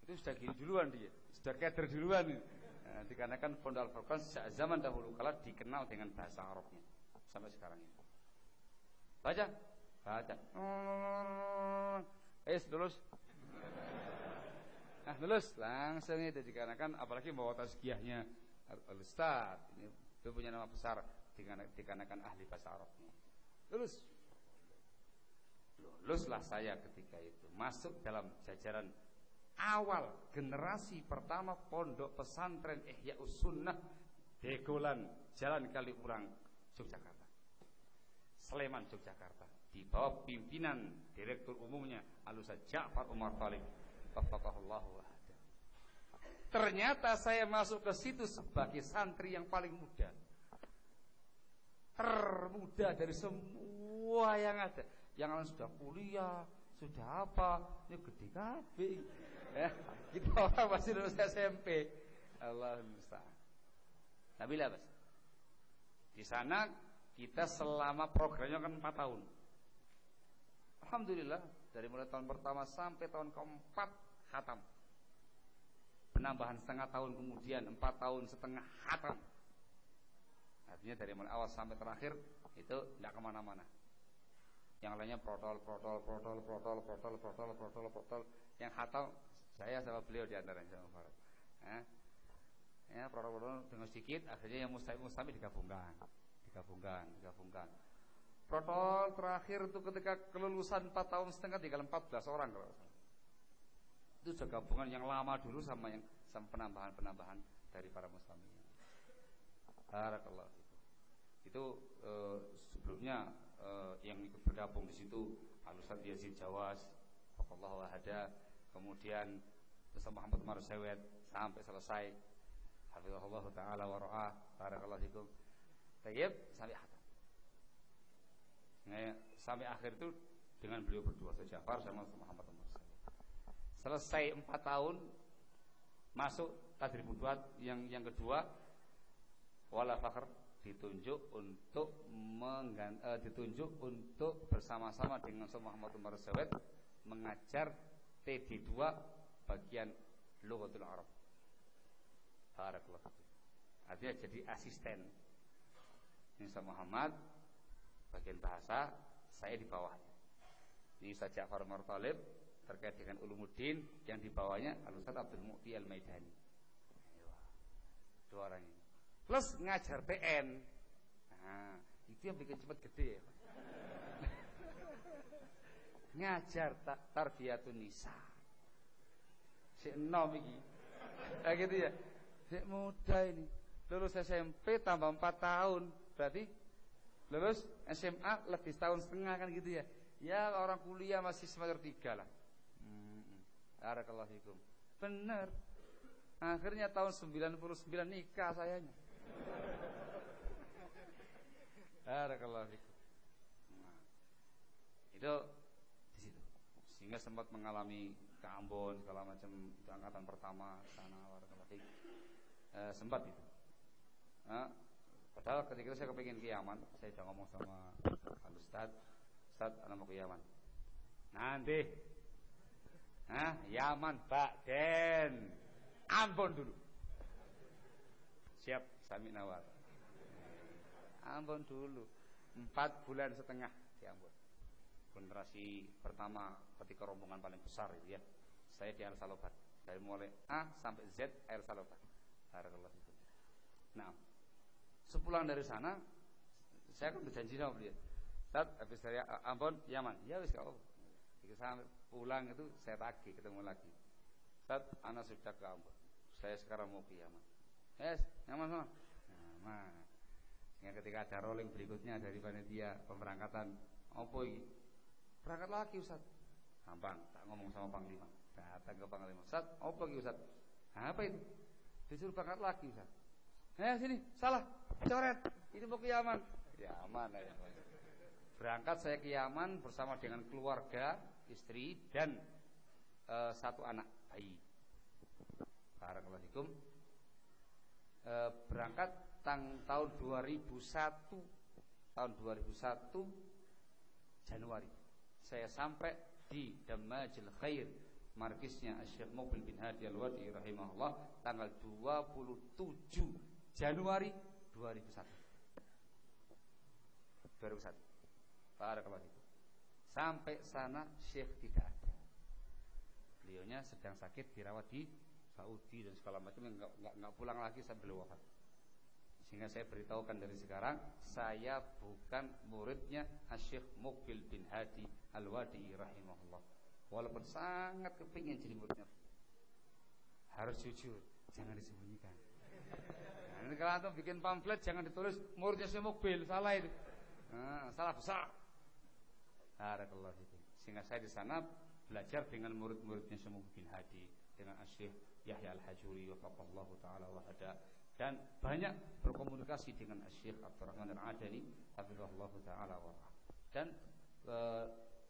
Itu sudah gini duluan dia, sudah kader duluan. Nah, dikarenakan Pondok Al-Furqan sejak zaman dahulu kala dikenal dengan bahasa Arabnya sampai sekarang ini. Baca. Lulus. Lulus langsung itu dikarenakan apalagi bawa tazkiyahnya Al-Ustaz. Ini dia punya nama besar dikarenakan ahli bahasa Arabnya. Luluslah saya ketika itu masuk dalam jajaran awal generasi pertama Pondok Pesantren Ihya'us Sunnah Degolan Jalan Kaliurang Yogyakarta, Sleman Yogyakarta, di bawah pimpinan Direktur Umumnya Al-Ustaz Ja'far Umar Thalib waffaqahullahu wa'ada. Ternyata saya masuk ke situ sebagai santri yang paling muda, termuda dari semua yang ada. Yang lain sudah kuliah, sudah apa, ini gede kabeh. Kita orang masih lulus SMP. Allahul musta'an. Nabila Bas. Di sana kita selama programnya kan 4 tahun. Alhamdulillah dari mulai tahun pertama sampai tahun keempat khatam. Penambahan setengah tahun kemudian 4 tahun setengah khatam. Artinya dari mulai awal sampai terakhir itu tidak kemana-mana. Yang lainnya protol. Yang khatam saya sama beliau di antaranya sama Farad. Ya protol dengan sedikit, akhirnya yang mustahil digabungkan. Protol terakhir itu ketika kelulusan 4 tahun setengah tinggal 14 orang kalau salah. Itu sudah gabungan yang lama dulu sama penambahan dari para muslimin. Barakallahu fikum. Itu sebelumnya yang ikut bergabung di situ Al-Ustaz Yazid Jawas, Allahu Ahada, kemudian Ustaz Muhammad Marsewet sampai selesai. Hafizahullah taala wa ra'ah. Barakallahu fikum. Tayyib sampai akhir. Nah, sampai akhir itu dengan beliau berdua saja, Ja'far sama Muhammad Marsewet. Selesai 4 tahun masuk Tadribud Du'a yang kedua, wala fakhr, ditunjuk untuk bersama-sama dengan Ustaz Muhammad Marsewet mengajar TD2 bagian Lughatul Arab. Barakallahu. Artinya jadi asisten. Ini Ustaz Muhammad bagian bahasa, saya di bawahnya. Ini Ustaz Ja'far Umar Thalib terkait dengan Ulumuddin yang dibawanya Al-Ustaz Abdul Mu'ti Al-Maidani. Dua orang ini. Plus ngajar TN. Nah, itu yang bikin cepat gede ya. Ngajar tarbiyatun nisa. Si enom iki. Nah gitu ya. Si muda ini. Lulus SMP tambah 4 tahun. Berarti lulus SMA lebih setahun setengah kan gitu ya. Ya orang kuliah masih semester 3 lah. Barakallahu fikum. Bener. Akhirnya tahun 99 nikah sayanya. Barakallahu fikum. Nah, itu di situ. Sehingga sempat mengalami ke Ambon segala macam, itu angkatan pertama sana barakallahu fikum. Sempat itu. Padahal ketika itu saya kepingin ke Yaman, saya sudah ngomong sama Ustaz, anak mau ke Yaman. Nanti, Yaman, Bakden, Ambon dulu. Siap, Sami Nawar. Ambon dulu, 4 bulan setengah di Ambon. Generasi pertama ketika rombongan paling besar itu ya. Saya di Air Salobat, dari mulai A sampai Z Air Salobat. Barakallahu fikum. Nah, sepulang dari sana, saya kan berjanji sama beliau. Ustaz, habis dari Ambon, Yaman. Ya wis kau. Ketika saya pulang itu saya tagih ketemu lagi. Ustaz, anak sudah ke Ambon. Saya sekarang mau ke Yaman. Yes, Yaman sama. Nah, sehingga ketika ada rolling berikutnya dari panitia pemberangkatan, apa ini? Berangkat lagi Ustaz. Gampang, tak ngomong sama Panglima. Datang ke Panglima. Ustaz, apa ini Ustaz? Apa itu? Disuruh berangkat lagi Ustaz. Sini, salah, coret. Ini mau ke Yaman. Yaman ya. Berangkat saya ke Yaman bersama dengan keluarga, istri dan 1 anak bayi. Barakallahu fikum. Berangkat tahun 2001. Tahun 2001 Januari. Saya sampai di Damajil Khair, markisnya Syekh Muqbil bin Hadi Al-Wadi rahimahullah, tanggal 27 Januari 2001. Barakallahu fikum. Sampai sana Syekh tidak ada. Beliaunya sedang sakit, dirawat di Saudi dan segala macam, enggak pulang lagi sampai wafat. Sehingga saya beritahukan dari sekarang, saya bukan muridnya Syekh Muqbil bin Hadi Al-Wadi rahimahullah. Walaupun sangat kepingin jadi muridnya, harus jujur, jangan disembunyikan. Nah, kalau antum bikin pamflet jangan ditulis muridnya Syekh Muqbil, salah itu. Salah besar. Barakallahu fikum. Sehingga saya di sana belajar dengan murid-muridnya Syekh Muqbil bin Hadi, dengan Syekh Yahya Al-Hajuri wafaqallahu taala wa hada, dan banyak berkomunikasi dengan Syekh Abdurrahman Al-Adani hafizahullahu taala wa dan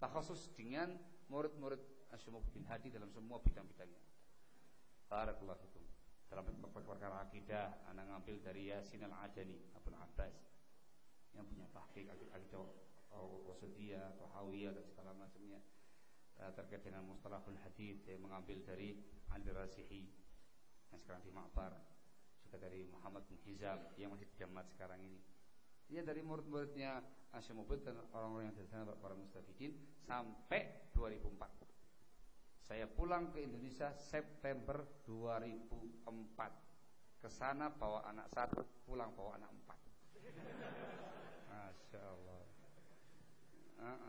takhasus dengan murid-murid Syekh Muqbil bin Hadi dalam semua bidang-bidangnya. Barakallahu fikum. Dalam perkara akidah, anak ngambil dari Yasin Al-Adani, Abul Abbas, yang punya tahqiq akidah wasatiyah, tahawiyah dan segala macamnya. Terkait dengan mustalahul hadits, saya mengambil dari Ali Rasihi yang sekarang di Ma'bar, juga dari Muhammad bin Hizam yang masih di Jamat sekarang ini. Dia dari murid-muridnya Syekh Muqbil dan orang-orang yang di sana, para mustafidin, sampai 2004. Saya pulang ke Indonesia September 2004. Ke sana bawa anak 1, pulang bawa anak 4. Masya Allah.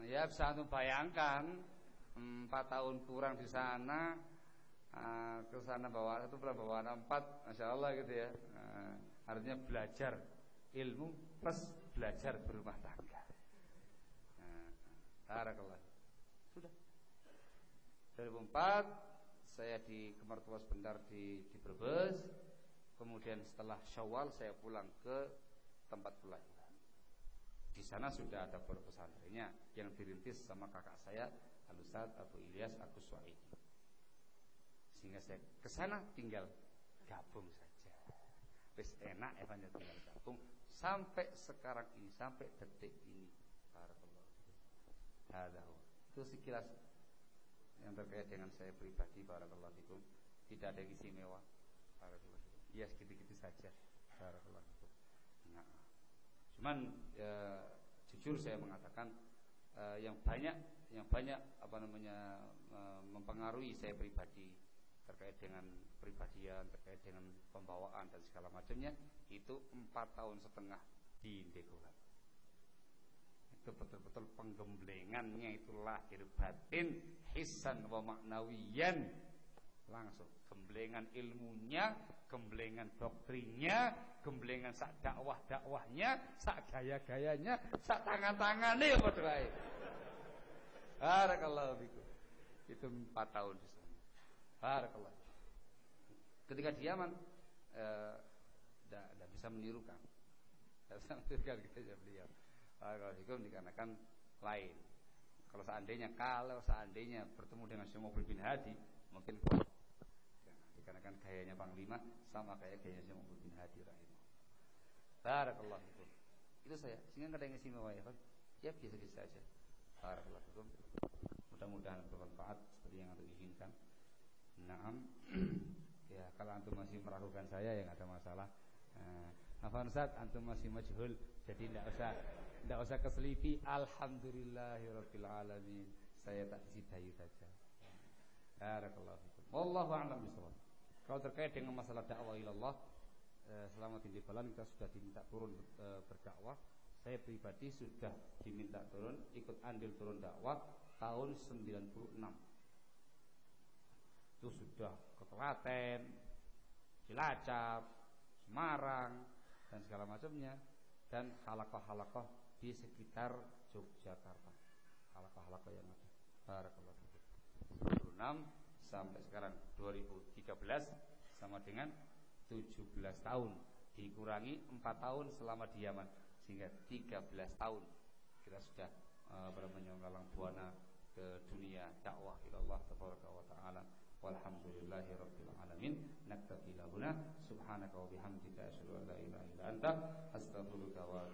Ya bisa antum bayangkan, 4 tahun kurang di sana, ke sana bawa 1, pulang bawa anak 4. Masya Allah gitu ya. Artinya belajar ilmu plus belajar berumah tangga. Barakallah. Sudah 2004 saya di Kemertua sebentar di Brebes. Kemudian setelah Syawal saya pulang ke tempat pelajaran. Di sana sudah ada pesantrennya yang dirintis sama kakak saya Al-Ustaz Abu Ilyas Agus Suwaidi. Sehingga saya ke sana tinggal gabung saja. Wis enak tinggal gabung sampai sekarang ini, sampai detik ini. Barakallahu. Itu sekilas yang terkait dengan saya pribadi. Barakallahu fikum. Tidak ada yang istimewa. Barakallahu. Ya segitu-gitu saja. Barakallahu fikum. Nah, cuman jujur saya mengatakan yang banyak yang banyak mempengaruhi saya pribadi terkait dengan kepribadian, terkait dengan pembawaan dan segala macamnya, itu 4,5 tahun di Indekolan. Itu betul-betul penggemblengannya itu lahir batin, hissan wa maknawiyan, langsung gemblengan ilmunya, gemblengan doktrinnya, gemblengan sak dakwahnya, sak gaya-gayanya, sak tangan-tangannya padha wae. Barakallahu fikum. Itu 4 tahun di sana. Barakallah. Ketika di Yaman tidak bisa menirukan. Tidak bisa menirukan gaya beliau. Barakallahu fikum, dikarenakan lain. Kalau seandainya bertemu dengan Syekh Muqbil bin Hadi, mungkin dikarenakan gayanya Panglima sama kayak gayanya Syekh Muqbil bin Hadi rahimahullah. Barakallahu fikum. Itu saya. Sehingga enggak ada yang istimewa ya, Pak. Ya biasa-biasa saja. Barakallahu fikum. Mudah-mudahan bermanfaat seperti yang antum inginkan. Naam. Ya, kalau antum masih meragukan saya ya enggak ada masalah. Afwan Ustaz, antum masih majhul, jadi enggak usah keselipi. Alhamdulillahirabbil alamin. Saya tak sidayu saja. Barakallahu fikum. Wallahu a'lam bishawab. Kalau terkait dengan masalah dakwah ilallah, selama di Balan kita sudah diminta turun berdakwah. Saya pribadi sudah diminta turun, ikut andil turun dakwah tahun 96. Itu sudah ke Klaten, Cilacap, Semarang dan segala macamnya, dan halakoh-halakoh di sekitar Yogyakarta. Halakoh-halakoh yang ada. Barakallahu fikum. 96 sampai sekarang 2013 sama dengan 17 tahun, dikurangi 4 tahun selama di Yaman, sehingga 13 tahun kita sudah melalang buana ke dunia dakwah ilallah tabaraka wa taala. Walhamdulillahirabbil alamin. Naktafi lahuna subhanaka wa bihamdika asyhadu an la ilaha illa anta astaghfiruka wa